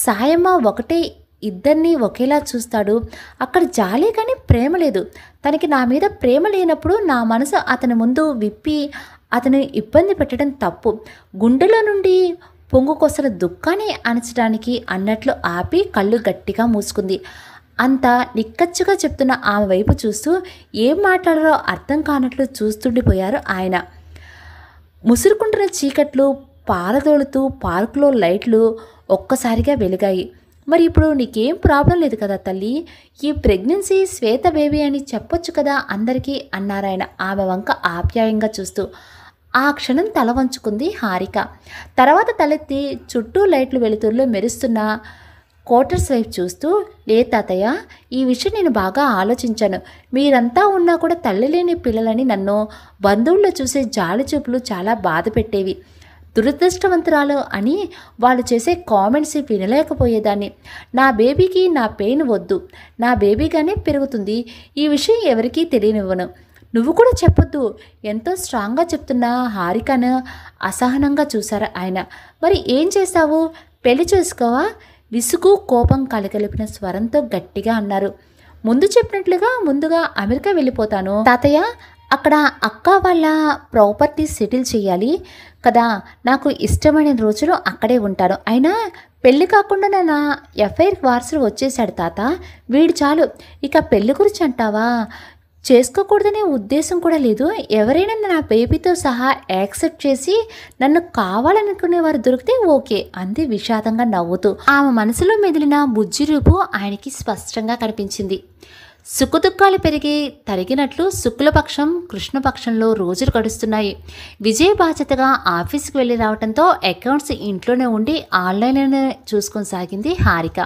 సాయమ్మ ఒకటే, ఇద్దరిని ఒకేలా చూస్తాడు. అక్కడ జాలే కానీ ప్రేమ లేదు. తనకి నా మీద ప్రేమ లేనప్పుడు నా మనసు అతని ముందు విప్పి అతని ఇబ్బంది పెట్టడం తప్పు. గుండెలో నుండి పొంగుకొసల దుఃఖాన్ని అణచడానికి అన్నట్లు ఆపి కళ్ళు గట్టిగా మూసుకుంది. అంత నిక్కచ్చుగా చెప్తున్న ఆమె వైపు చూస్తూ ఏం మాట్లాడారో అర్థం కానట్లు చూస్తుండిపోయారు ఆయన. ముసురుకుంటున్న చీకట్లు పారదోలుతూ పార్కులో లైట్లు ఒక్కసారిగా వెలిగాయి. మరి ఇప్పుడు నీకేం ప్రాబ్లం లేదు కదా తల్లి, ఈ ప్రెగ్నెన్సీ శ్వేత బేబీ అని చెప్పొచ్చు కదా అందరికీ అన్నారాయన ఆమె వంక ఆప్యాయంగా చూస్తూ. ఆ క్షణం తల వంచుకుంది హారిక. తర్వాత తలెత్తి చుట్టూ లైట్లు వెలుతురులో మెరుస్తున్న క్వార్టర్స్ వైపు చూస్తూ, లే తాతయ్య, ఈ విషయం నేను బాగా ఆలోచించాను. మీరంతా ఉన్నా కూడా తల్లి లేని పిల్లలని నన్ను బంధువుల్లో చూసే జాలి చూపులు చాలా బాధ పెట్టేవి. దురదృష్టవంతురాలు అని వాళ్ళు చేసే కామెంట్స్ వినలేకపోయేదాన్ని. నా బేబీకి నా పెయిన్ వద్దు, నా బేబీగానే పెరుగుతుంది. ఈ విషయం ఎవరికీ తెలియనివ్వను. నువ్వు కూడా చెప్పొద్దు. ఎంతో స్ట్రాంగ్గా చెప్తున్న హారికను అసహనంగా చూశారు ఆయన. మరి ఏం చేస్తావు? పెళ్లి చేసుకోవా? విసుగు కోపం కలగలిపిన స్వరంతో గట్టిగా అన్నారు. ముందు చెప్పినట్లుగా ముందుగా అమెరికా వెళ్ళిపోతాను తాతయ్య. అక్కడ అక్క వాళ్ళ ప్రాపర్టీ సెటిల్ చేయాలి కదా. నాకు ఇష్టమైన రోజులు అక్కడే ఉంటాను. అయినా పెళ్ళి కాకుండా నా ఎఫ్ఐఆర్ వారసులు వచ్చేసాడు తాత. వీడు చాలు. ఇక పెళ్లి గురించి అంటావా? చేసుకోకూడదనే ఉద్దేశం కూడా లేదు. ఎవరైనా నా బేబీతో సహా యాక్సెప్ట్ చేసి నన్ను కావాలనుకునే వారు దొరికితే ఓకే అంది విషాదంగా నవ్వుతూ. ఆమె మనసులో మెదిలిన బుజ్జి రూపు ఆయనకి స్పష్టంగా కనిపించింది. సుఖదుఖాలు పెరిగి తరిగినట్లు శుక్లపక్షం కృష్ణపక్షంలో రోజులు గడుస్తున్నాయి. విజయ్ బాధ్యతగా ఆఫీస్కి వెళ్ళి రావడంతో అకౌంట్స్ ఇంట్లోనే ఉండి ఆన్లైన్లోనే చూసుకొని సాగింది హారిక.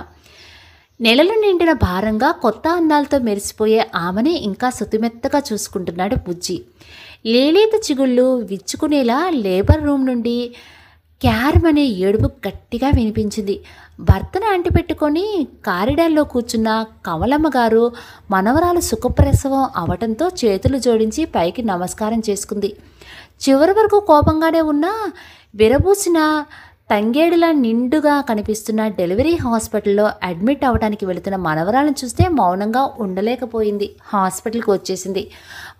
నెలలు నిండిన భారంగా కొత్త అందాలతో మెరిసిపోయే ఆమెని ఇంకా సుతిమెత్తగా చూసుకుంటున్నాడు బుజ్జి. లేలేత చిగుళ్ళు విచ్చుకునేలా లేబర్ రూమ్ నుండి క్యారమనే ఏడుపు గట్టిగా వినిపించింది. భర్తను అంటిపెట్టుకొని కారిడార్లో కూర్చున్న కమలమ్మ గారు మనవరాలు సుఖప్రసవం అవటంతో చేతులు జోడించి పైకి నమస్కారం చేసుకుంది. చివరి వరకు కోపంగానే ఉన్నా విరబూసిన తంగేడులా నిండుగా కనిపిస్తున్న డెలివరీ హాస్పిటల్లో అడ్మిట్ అవ్వడానికి వెళుతున్న మనవరాలను చూస్తే మౌనంగా ఉండలేకపోయింది. హాస్పిటల్కి వచ్చేసింది.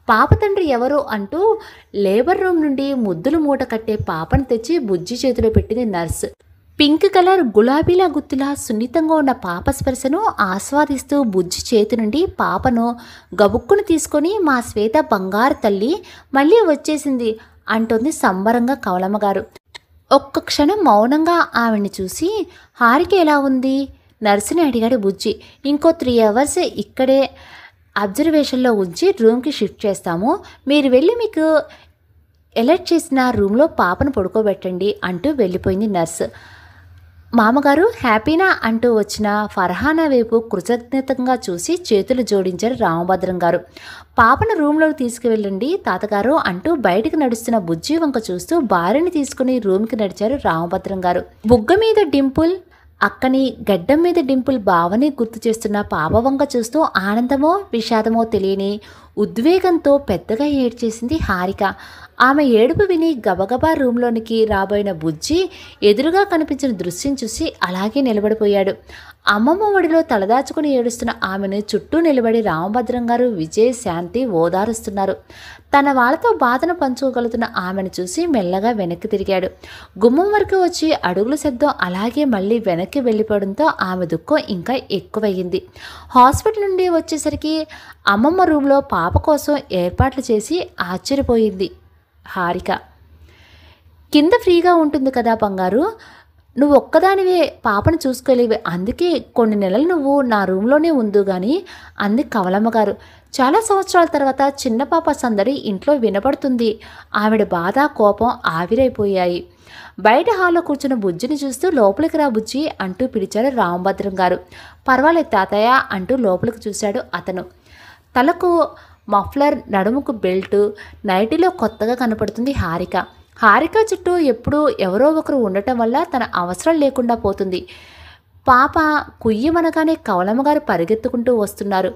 పాప తండ్రి ఎవరు అంటూ లేబర్ రూమ్ నుండి ముద్దులు మూట కట్టే పాపను తెచ్చి బుజ్జి చేతిలో పెట్టింది నర్సు. పింక్ కలర్ గులాబీలా గుత్తులా సున్నితంగా ఉన్న పాప స్పర్శను ఆస్వాదిస్తూ బుజ్జి చేతి నుండి పాపను గబుక్కును తీసుకొని, మా శ్వేత బంగారు తల్లి మళ్ళీ వచ్చేసింది అంటోంది సంబరంగా కమలమ్మగారు. ఒక్క క్షణం మౌనంగా ఆవిడ్ని చూసి, హారిక ఎలా ఉంది నర్సుని అడిగాడు బుజ్జి. ఇంకో 3 hours ఇక్కడే అబ్జర్వేషన్లో ఉంచి రూమ్కి షిఫ్ట్ చేస్తాము. మీరు వెళ్ళి మీకు ఎలర్ట్ చేసిన రూమ్లో పాపను పడుకోబెట్టండి అంటూ వెళ్ళిపోయింది నర్సు. మామగారు హ్యాపీనా అంటూ వచ్చిన ఫర్హానా వైపు కృతజ్ఞతంగా చూసి చేతులు జోడించారు రామభద్రం గారు. పాపను రూమ్లోకి తీసుకువెళ్ళండి తాతగారు అంటూ బయటికి నడుస్తున్న బుజ్జి వంక చూస్తూ భార్యని తీసుకుని రూమ్కి నడిచారు రామభద్రం గారు. బుగ్గ మీద డింపుల్ అక్కని, గడ్డం మీద డింపుల్ బావని గుర్తు చేస్తున్న పాప వంక చూస్తూ ఆనందమో విషాదమో తెలియని ఉద్వేగంతో పెద్దగా ఏడ్చేసింది హారిక. ఆమె ఏడుపు విని గబగబా రూమ్లోనికి రాబోయిన బుజ్జి ఎదురుగా కనిపించిన దృశ్యం చూసి అలాగే నిలబడిపోయాడు. అమ్మమ్మ ఒడిలో తలదాచుకుని ఏడుస్తున్న ఆమెను చుట్టూ నిలబడి రామభద్రం గారు, విజయ్, శాంతి ఓదారుస్తున్నారు. తన వాళ్ళతో బాధను పంచుకోగలుగుతున్న ఆమెను చూసి మెల్లగా వెనక్కి తిరిగాడు. గుమ్మం వరకు వచ్చి అడుగుల శబ్దం అలాగే మళ్ళీ వెనక్కి వెళ్ళిపోవడంతో ఆమె దుఃఖం ఇంకా ఎక్కువయ్యింది. హాస్పిటల్ నుండి వచ్చేసరికి అమ్మమ్మ రూమ్లో పాప కోసం ఏర్పాట్లు చేసి ఆశ్చర్యపోయింది హారిక. కింద ఫ్రీగా ఉంటుంది కదా బంగారు, నువ్వు ఒక్కదానివే పాపను చూసుకోలేవి, అందుకే కొన్ని నెలలు నువ్వు నా రూమ్లోనే ఉందు గాని అంది కవలమ్మగారు. చాలా సంవత్సరాల తర్వాత చిన్న పాప సందడి ఇంట్లో వినపడుతుంది. ఆవిడ బాధ కోపం ఆవిరైపోయాయి. బయట హాల్లో కూర్చున్న బుజ్జిని చూస్తూ లోపలికి రా బుజ్జి అంటూ పిలిచాడు రామభద్రం గారు. పర్వాలేదు తాతయ్య అంటూ లోపలికి చూశాడు అతను. తలకు మఫ్లర్, నడుముకు బెల్టు, నైటీలో కొత్తగా కనపడుతుంది హారిక. హారిక చుట్టూ ఎప్పుడూ ఎవరో ఒకరు ఉండటం వల్ల తన అవసరం లేకుండా పోతుంది. పాప కుయ్యమనగానే కవలమ్మగారు పరిగెత్తుకుంటూ వస్తున్నారు.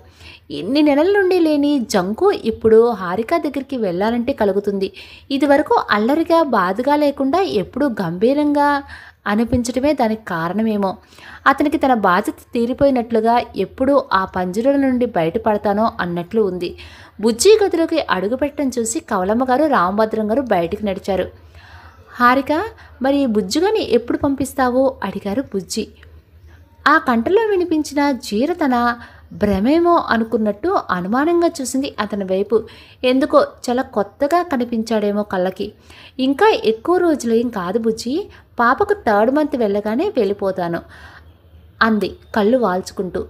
ఇన్ని నెలల నుండి లేని జంకు ఇప్పుడు హారిక దగ్గరికి వెళ్ళాలంటే కలుగుతుంది. ఇదివరకు అల్లరిగా బాధగా లేకుండా ఎప్పుడూ గంభీరంగా అనిపించడమే దానికి కారణమేమో. అతనికి తన బాధ్యత తీరిపోయినట్లుగా ఎప్పుడు ఆ పంజరం నుండి బయటపడతానో అన్నట్లు ఉంది. బుజ్జి గదిలోకి అడుగుపెట్టడం చూసి కవలమ్మగారు, రామభద్రం గారు బయటికి నడిచారు. హారిక, మరి బుజ్జిగాని ఎప్పుడు పంపిస్తావు అడిగారు బుజ్జి. ఆ కంటలో వినిపించిన జీర తన భ్రమేమో అనుకున్నట్టు అనుమానంగా చూసింది అతని వైపు. ఎందుకో చాలా కొత్తగా కనిపించాడేమో కళ్ళకి. ఇంకా ఎక్కువ రోజులేం కాదు బుజ్జి, పాపకు 3rd మంత్ వెళ్ళగానే వెళ్ళిపోతాను అంది కళ్ళు వాల్చుకుంటూ.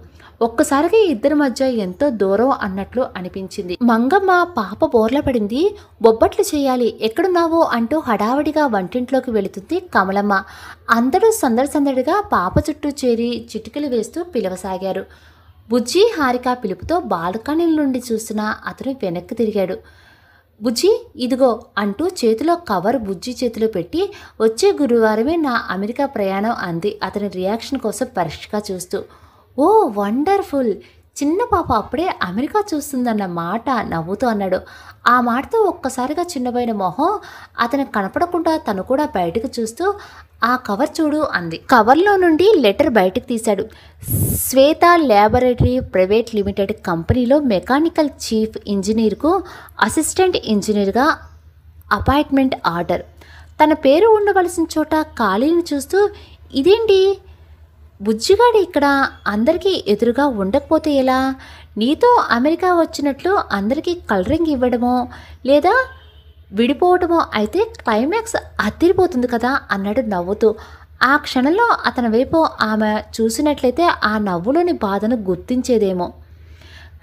ఒక్కసారిగా ఇద్దరి మధ్య ఎంతో దూరం అన్నట్లు అనిపించింది. మంగమ్మ పాప బోర్ల పడింది, బొబ్బట్లు చేయాలి, ఎక్కడున్నావో అంటూ హడావిడిగా వంటింట్లోకి వెళుతుంది కమలమ్మ. అందరూ సందడిగా పాప చుట్టూ చేరి చిటికలు వేస్తూ పిలవసాగారు. బుజ్జి, హారిక పిలుపుతో బాల్కనీ నుండి చూసిన అతను వెనక్కి తిరిగాడు. బుజ్జి ఇదిగో అంటూ చేతిలో కవర్ బుజ్జి చేతిలో పెట్టి, వచ్చే గురువారమే నా అమెరికా ప్రయాణం అంది అతని రియాక్షన్ కోసం పరీక్షగా చూస్తూ. ఓ వండర్ఫుల్, చిన్న పాప అప్పుడే అమెరికా చూస్తుందన్న మాట నవ్వుతూ అన్నాడు. ఆ మాటతో ఒక్కసారిగా చిన్నపోయిన మొహం అతనికి కనపడకుండా తను కూడా బయటకు చూస్తూ, ఆ కవర్ చూడు అంది. కవర్లో నుండి లెటర్ బయటకు తీశాడు. శ్వేత ల్యాబొరేటరీ ప్రైవేట్ లిమిటెడ్ కంపెనీలో మెకానికల్ చీఫ్ ఇంజనీర్కు అసిస్టెంట్ ఇంజనీర్గా అపాయింట్మెంట్ ఆర్డర్. తన పేరు ఉండవలసిన చోట ఖాళీని చూస్తూ, ఇదేంటి బుజ్జిగాడు ఇక్కడ అందరికీ ఎదురుగా ఉండకపోతే ఎలా? నీతో అమెరికా వచ్చినట్లు అందరికీ కలరింగ్ ఇవ్వడమో లేదా విడిపోవటమో అయితే క్లైమాక్స్ అదిరిపోతుంది కదా అన్నాడు నవ్వుతూ. ఆ క్షణంలో అతని వైపు ఆమె చూసినట్లయితే ఆ నవ్వులోని బాధను గుర్తించేదేమో.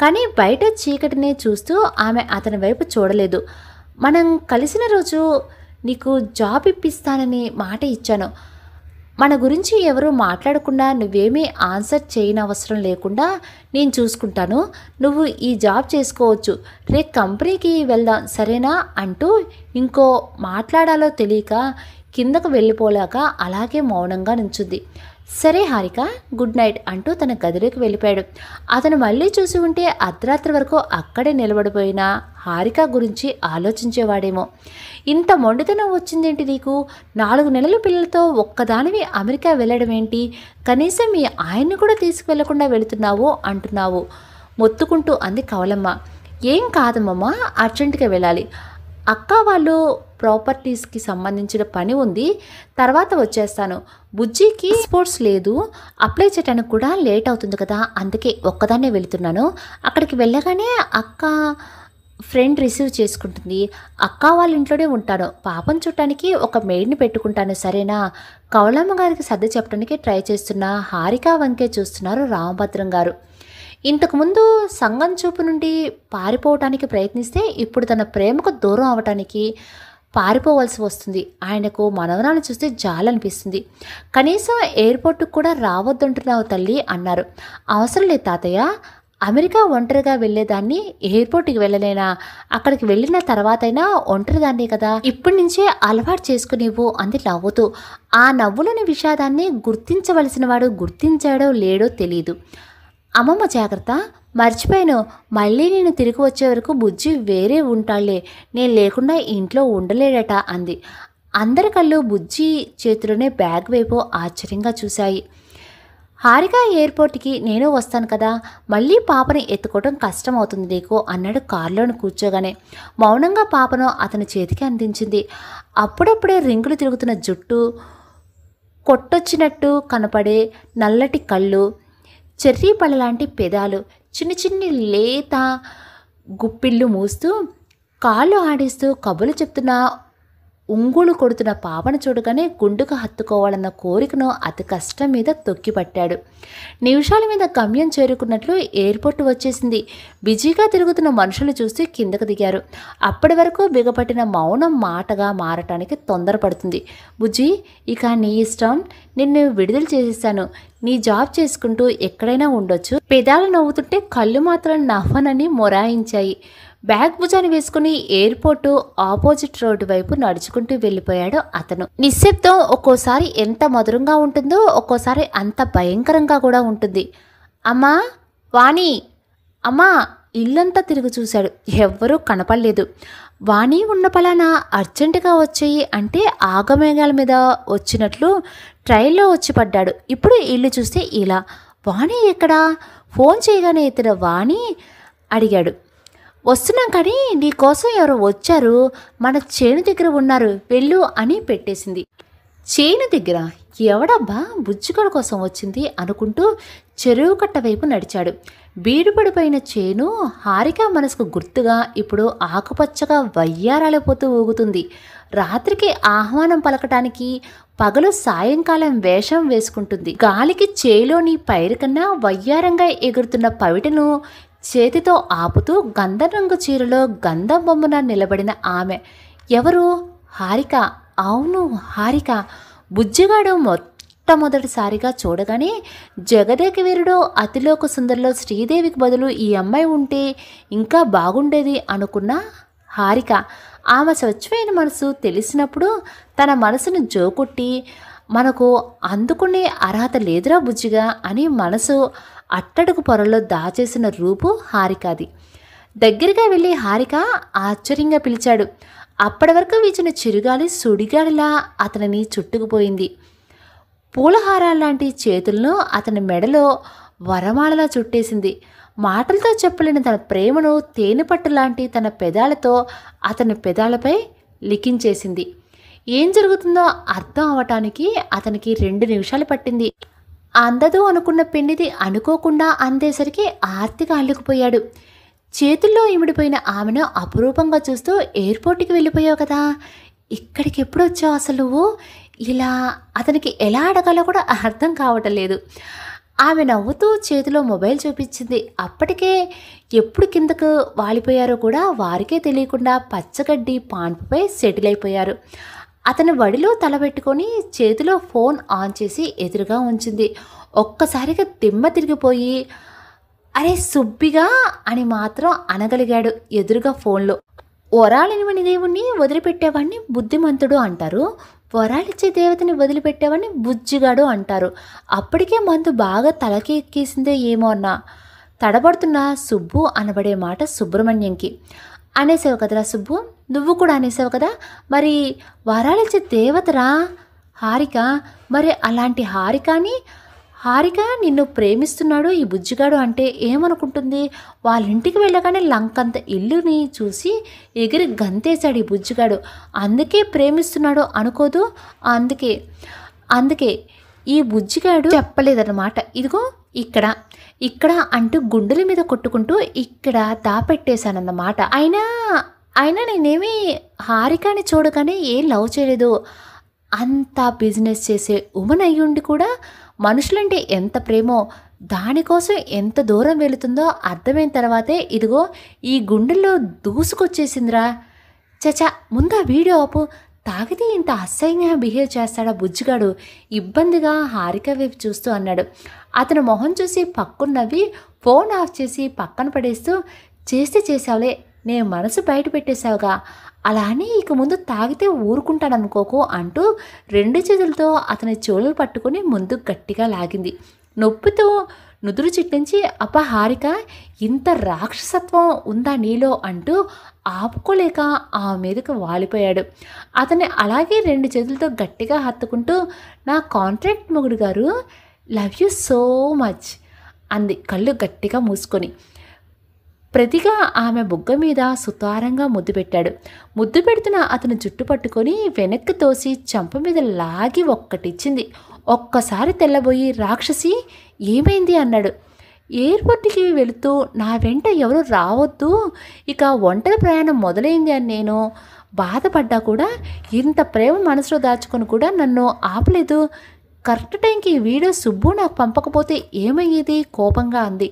కానీ బయట చీకటినే చూస్తూ ఆమె అతని వైపు చూడలేదు. మనం కలిసిన రోజు నీకు జాబ్ ఇప్పిస్తానని మాట ఇచ్చాను. మన గురించి ఎవరూ మాట్లాడకుండా, నువ్వేమీ ఆన్సర్ చేయనవసరం లేకుండా నేను చూసుకుంటాను. నువ్వు ఈ జాబ్ చేసుకోవచ్చు. రేపు కంపెనీకి వెళ్దాం సరేనా అంటూ ఇంకో మాట్లాడాలో తెలియక కిందకు వెళ్ళిపోలేక అలాగే మౌనంగా నించుంది. సరే హారిక, గుడ్ నైట్ అంటూ తన గదిలోకి వెళ్ళిపోయాడు. అతను మళ్ళీ చూసి ఉంటే అర్ధరాత్రి వరకు అక్కడే నిలబడిపోయిన హారిక గురించి ఆలోచించేవాడేమో. ఇంత మొండితనం వచ్చిందేంటి నీకు? 4 నెలల పిల్లలతో ఒక్కదానివి అమెరికా వెళ్ళడం ఏంటి? కనీసం మీ ఆయన్ని కూడా తీసుకువెళ్లకుండా వెళుతున్నావు అంటున్నావు మొత్తుకుంటూ అంది కవలమ్మ. ఏం కాదమ్మమ్మ, అర్జెంటుగా వెళ్ళాలి. అక్క వాళ్ళు ప్రాపర్టీస్కి సంబంధించిన పని ఉంది, తర్వాత వచ్చేస్తాను. బుజ్జికి స్పోర్ట్స్ లేదు, అప్లై చేయడానికి కూడా లేట్ అవుతుంది కదా, అందుకే ఒక్కదాన్నే వెళుతున్నాను. అక్కడికి వెళ్ళగానే అక్క ఫ్రెండ్ రిసీవ్ చేసుకుంటుంది. అక్క వాళ్ళ ఇంట్లోనే ఉంటాను. పాపం చుట్టానికి ఒక మెయిడ్ని పెట్టుకుంటాను సరేనా? కవలమ్మ గారికి సర్ది చెప్పడానికి ట్రై చేస్తున్న హారిక వంకే చూస్తున్నారు రామభద్రం గారు. ఇంతకుముందు సంగం చూపు నుండి పారిపోవటానికి ప్రయత్నిస్తే ఇప్పుడు తన ప్రేమకు దూరం అవటానికి పారిపోవలసి వస్తుంది. ఆయనకు మనవరాలను చూస్తే జాలనిపిస్తుంది. కనీసం ఎయిర్‌పోర్ట్‌కి కూడా రావద్దంటున్నావు తల్లి అన్నారు. అవసరం లేదు తాతయ్య. అమెరికా ఒంటరిగా వెళ్ళేదాన్ని, ఎయిర్‌పోర్ట్‌కి వెళ్ళలేనా? అక్కడికి వెళ్ళిన తర్వాతైనా ఒంటరిదాన్నే కదా! ఇప్పటి నుంచే అలవాటు చేసుకునివ్వు అంది నవ్వుతూ. ఆ నవ్వులోని విషాదాన్ని గుర్తించవలసిన వాడు గుర్తించాడో లేడో తెలీదు. అమ్మమ్మ జాగ్రత్త, మర్చిపోయాను. మళ్ళీ నేను తిరిగి వచ్చే వరకు బుజ్జి వేరే ఉంటాళ్లే. నేను లేకుండా ఇంట్లో ఉండలేడట అంది. అందరి కళ్ళు బుజ్జి చేతిలోనే బ్యాగ్ వైపు ఆశ్చర్యంగా చూశాయి. హారిక ఎయిర్‌పోర్ట్‌కి నేను వస్తాను కదా! మళ్ళీ పాపని ఎత్తుకోవడం కష్టమవుతుంది నీకు అన్నాడు కారులోని కూర్చోగానే. మౌనంగా పాపను అతని చేతికి అందించింది. అప్పుడప్పుడే రింగులు తిరుగుతున్న జుట్టు, కొట్టొచ్చినట్టు కనపడే నల్లటి కళ్ళు, చెర్రీ పళ్ళలాంటి పెదాలు, చిన్ని చిన్ని లేత గుప్పిళ్ళు మూస్తూ, కాళ్ళు ఆడిస్తూ కబుర్లు చెప్తున్న, ఉంగులు కొడుతున్న పాపను చూడగానే గుండుకు హత్తుకోవాలన్న కోరికను అతి కష్టం మీద తొక్కిపట్టాడు. నిమిషాల మీద గమ్యం చేరుకున్నట్లు ఎయిర్‌పోర్ట్ వచ్చేసింది. బిజీగా తిరుగుతున్న మనుషులు చూసి కిందకు దిగారు. అప్పటి వరకు బిగపట్టిన మౌనం మాటగా మారటానికి తొందరపడుతుంది. బుజ్జి, ఇక నీ ఇష్టం. నిన్ను విడుదల చేసేసాను. నీ జాబ్ చేసుకుంటూ ఎక్కడైనా ఉండొచ్చు. పెదాలు నవ్వుతుంటే కళ్ళు మాత్రం నవ్వనని మొరాయించాయి. బ్యాగ్ భుజాన్ని వేసుకుని ఎయిర్‌పోర్టు ఆపోజిట్ రోడ్డు వైపు నడుచుకుంటూ వెళ్ళిపోయాడు అతను. నిశ్శబ్దం ఒక్కోసారి ఎంత మధురంగా ఉంటుందో ఒక్కోసారి అంత భయంకరంగా కూడా ఉంటుంది. అమ్మా, వాణి, అమ్మా! ఇల్లంతా తిరిగి చూశాడు. ఎవ్వరూ కనపడలేదు. వాణి ఉన్న పలానా అర్జెంటుగా వచ్చేయి అంటే ఆగమేఘాల మీద వచ్చినట్లు ట్రైన్లో వచ్చి పడ్డాడు. ఇప్పుడు ఇల్లు చూస్తే ఇలా. వాణి ఎక్కడా? ఫోన్ చేయగానే ఎత్తిన వాణి అడిగాడు. వస్తున్నాం కానీ నీకోసం ఎవరో వచ్చారు, మన చేను దగ్గర ఉన్నారు, వెళ్ళు అని పెట్టేసింది. చేను దగ్గర ఎవడబ్బా బుజ్జిగడ కోసం వచ్చింది అనుకుంటూ చెరువు కట్ట వైపు నడిచాడు. బీడుపడిపోయిన చేను హారిక మనసుకు గుర్తుగా ఇప్పుడు ఆకుపచ్చగా వయ్యారాలిపోతూ ఊగుతుంది. రాత్రికి ఆహ్వానం పలకటానికి పగలు సాయంకాలం వేషం వేసుకుంటుంది. గాలికి చేలోని పైరు కన్నా వయ్యారంగా ఎగురుతున్న పవిటను చేతితో ఆపుతూ గంధం రంగు చీరలో గంధం బొమ్మన నిలబడిన ఆమె ఎవరు? హారిక. అవును, హారిక. బుజ్జిగాడు మొట్టమొదటిసారిగా చూడగానే జగదేక వీరుడో అతిలోక సుందరిలో శ్రీదేవికి బదులు ఈ అమ్మాయి ఉంటే ఇంకా బాగుండేది అనుకున్న హారిక. ఆమె స్వచ్ఛమైన మనసు తెలిసినప్పుడు తన మనసును జోకొట్టి మనకు అందుకునే అర్హత లేదురా బుజ్జిగా అని మనసు అట్టడుగు పొరల్లో దాచేసిన రూపు హారికది. దగ్గరగా వెళ్ళి హారిక ఆశ్చర్యంగా పిలిచాడు. అప్పటి వరకు వీచిన చిరుగాలి సుడిగాలిలా అతనిని చుట్టుకుపోయింది. పూలహారాల్లాంటి చేతులను అతని మెడలో వరమాలలా చుట్టేసింది. మాటలతో చెప్పలేని తన ప్రేమను తేనెపట్టు లాంటి తన పెదాలతో అతని పెదాలపై లిఖించేసింది. ఏం జరుగుతుందో అర్థం అవటానికి అతనికి 2 నిమిషాలు పట్టింది. అందదు అనుకున్న పెన్నిది అనుకోకుండా అందేసరికి ఆర్తిగా అల్లుకుపోయాడు. చేతుల్లో ఇమిడిపోయిన ఆమెను అపురూపంగా చూస్తూ ఎయిర్‌పోర్ట్‌కి వెళ్ళిపోయావు కదా, ఇక్కడికి ఎప్పుడు వచ్చావు అసలు నువ్వు? ఇలా అతనికి ఎలా అడగాలో కూడా అర్థం కావటం లేదు. ఆమె నవ్వుతూ చేతిలో మొబైల్ చూపించింది. అప్పటికే ఎప్పుడు కిందకు వాలిపోయారో కూడా వారికే తెలియకుండా పచ్చగడ్డి పాన్పుపై సెటిల్ అయిపోయారు. అతని వడిలో తలబెట్టుకొని చేతిలో ఫోన్ ఆన్ చేసి ఎదురుగా ఉంచింది. ఒక్కసారిగా దిమ్మ తిరిగిపోయి అరే సుబ్బిగా అని మాత్రం అనగలిగాడు ఎదురుగా ఫోన్లో. వరాలినివని దేవుణ్ణి వదిలిపెట్టేవాడిని బుద్ధిమంతుడు అంటారు, వరాలిచ్చే దేవతని వదిలిపెట్టేవాడిని బుజ్జిగాడు అంటారు. అప్పటికే మందు బాగా తలకి ఎక్కేసిందే ఏమో అన్నా. తడబడుతున్న సుబ్బు అనబడే మాట సుబ్రహ్మణ్యంకి. అనేసావు కదరా సుబ్బు, నువ్వు కూడా అనేసావు కదా, మరి వరాలిచ్చే దేవతరా హారిక. మరి అలాంటి హారిక నిన్ను ప్రేమిస్తున్నాడు ఈ బుజ్జిగాడు అంటే ఏమనుకుంటుంది? వాళ్ళ ఇంటికి వెళ్ళగానే లంకంత ఇల్లుని చూసి ఎగిరి గంతేశాడు ఈ బుజ్జిగాడు. అందుకే ప్రేమిస్తున్నాడు అనుకోదు. అందుకే ఈ బుజ్జిగాడు చెప్పలేదన్నమాట. ఇదిగో ఇక్కడ అంటూ గుండెల మీద కొట్టుకుంటూ ఇక్కడ దాపెట్టేశానన్నమాట. అయినా నేనేమి హారికని చూడగానే ఏం లవ్ చేయలేదు. అంతా బిజినెస్ చేసే ఉమెన్ అయ్యుండి కూడా మనుషులంటే ఎంత ప్రేమో, దానికోసం ఎంత దూరం వెళుతుందో అర్థమైన తర్వాతే ఇదిగో ఈ గుండెల్లో దూసుకొచ్చేసిందిరా. చచా ముందు ఆ వీడియో ఆపు. తాగితే ఇంత అసహ్యంగా బిహేవ్ చేస్తాడా బుజ్జిగాడు? ఇబ్బందిగా హారిక వైపు చూస్తూ అన్నాడు. అతను మొహం చూసి పక్కున నవ్వి ఫోన్ ఆఫ్ చేసి పక్కన పడేస్తూ, చేస్తే చేసావులే, నే మనసు బయట పెట్టేశావుగా, అలా అని ఇక ముందు తాగితే ఊరుకుంటాననుకోకు అంటూ 2 చేతులతో అతని చెవులు పట్టుకుని ముందుకు గట్టిగా లాగింది. నొప్పితో నుదురు చిట్టించి, అబ్బా హారిక, ఇంత రాక్షసత్వం ఉందా నీలో అంటూ ఆపుకోలేక ఆ మీదకు వాలిపోయాడు. అతన్ని అలాగే 2 చేతులతో గట్టిగా హత్తుకుంటూ, నా కాంట్రాక్ట్ మొగుడు గారు, లవ్ యూ సో మచ్ అంది కళ్ళు గట్టిగా మూసుకొని. ప్రతిగా ఆమె బుగ్గ మీద సుతారంగా ముద్దు పెట్టాడు. ముద్దు పెడుతున్న అతను జుట్టు పట్టుకొని వెనక్కి తోసి చంప మీద లాగి ఒక్కటిచ్చింది. ఒక్కసారి తెల్లబోయి, రాక్షసి ఏమైంది అన్నాడు. ఎయిర్పోర్ట్కి వెళుతూ నా వెంట ఎవరు రావద్దు, ఇక ఒంటరి ప్రయాణం మొదలైంది అని నేను బాధపడ్డా కూడా, ఇంత ప్రేమ మనసులో దాచుకొని కూడా నన్ను ఆపలేదు. కరెక్ట్ టైంకి ఈ వీడియో సుబ్బు నాకు పంపకపోతే ఏమయ్యేది కోపంగా అంది.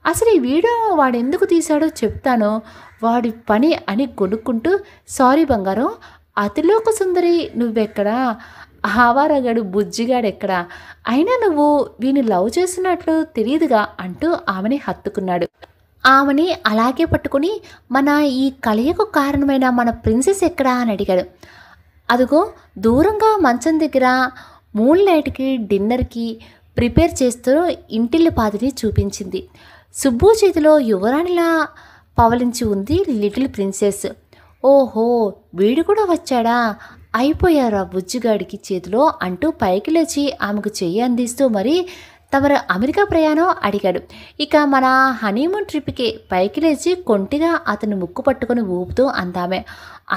అసలు ఈ వీడియో వాడెందుకు తీశాడో చెప్తాను, వాడి పని అని కొనుక్కుంటూ, సారీ బంగారం, అతిలోక సుందరి నువ్వెక్కడా, ఆవారగాడు బుజ్జిగాడెక్కడా, అయినా నువ్వు వీని లవ్ చేసినట్లు తెలియదుగా అంటూ ఆమెని హత్తుకున్నాడు. ఆమెని అలాగే పట్టుకుని, మన ఈ కలయికు కారణమైన మన ప్రిన్సెస్ ఎక్కడా అని అడిగాడు. అదిగో దూరంగా మంచం దగ్గర మూన్ లైట్కి డిన్నర్కి ప్రిపేర్ చేస్తూ ఇంటిల్లి పాదిని చూపించింది. సుబ్బు చేతిలో యువరాణిలా పవలించి ఉంది లిటిల్ ప్రిన్సెస్. ఓహో, వీడు కూడా వచ్చాడా, అయిపోయారా బుజ్జిగాడికి చేతిలో అంటూ పైకి లేచి ఆమెకు చెయ్యి అందిస్తూ, మరి తమరు అమెరికా ప్రయాణం అడిగాడు. ఇక మన హనీమూన్ ట్రిప్కి పైకి లేచి కొంటిగా అతని ముక్కు పట్టుకొని ఊపుతూ అందామె.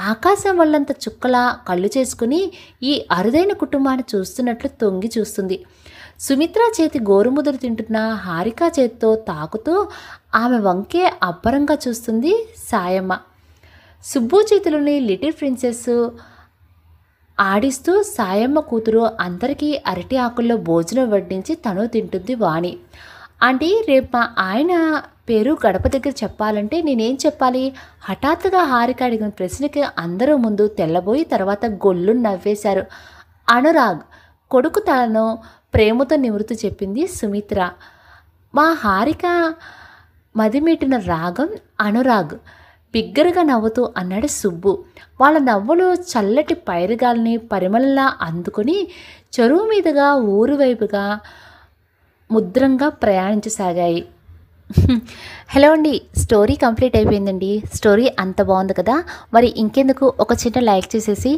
ఆకాశం వల్లంత చుక్కలా కళ్ళు చేసుకుని ఈ అరుదైన కుటుంబాన్ని చూస్తున్నట్లు తొంగి చూస్తుంది. సుమిత్ర చేతి గోరుముద్దలు తింటున్న హారిక చేతితో తాకుతూ ఆమె వంకే అబ్బరంగా చూస్తుంది సాయమ్మ. సుబ్బు చేతిలోని లిటిల్ ప్రిన్సెస్ ఆడిస్తూ సాయమ్మ కూతురు అందరికీ అరటి ఆకుల్లో భోజనం వడ్డించి తను తింటుంది వాణి. ఆంటీ, రేపు మా ఆయన పేరు గడప దగ్గర చెప్పాలంటే నేనేం చెప్పాలి? హఠాత్తుగా హారిక అడిగిన ప్రశ్నకి అందరూ ముందు తెల్లబోయి తర్వాత గొల్లు నవ్వేశారు. అనురాగ్ కొడుకు తలను ప్రేమతో నివృత్తి చెప్పింది సుమిత్ర. మా హారిక మదిమీటిన రాగం అనురాగ్ బిగ్గరగా నవ్వుతూ అన్నాడు సుబ్బు. వాళ్ళ నవ్వులు చల్లటి పైరుగాల్ని పరిమళంలా అందుకుని చెరువు మీదుగా ఊరు వైపుగా ముద్రంగా ప్రయాణించసాగాయి. హలో అండి, స్టోరీ కంప్లీట్ అయిపోయిందండి. స్టోరీ అంత బాగుంది కదా, మరి ఇంకెందుకు ఒక చిన్న లైక్ చేసేసి,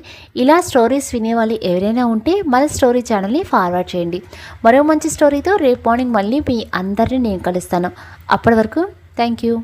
ఇలా స్టోరీస్ వినేవాళ్ళు ఎవరైనా ఉంటే మన స్టోరీ ఛానల్ని ఫార్వర్డ్ చేయండి. మరో మంచి స్టోరీతో రేపు మార్నింగ్ మళ్ళీ మీ అందరినీ నేను కలుస్తాను. అప్పటి వరకు థ్యాంక్ యూ.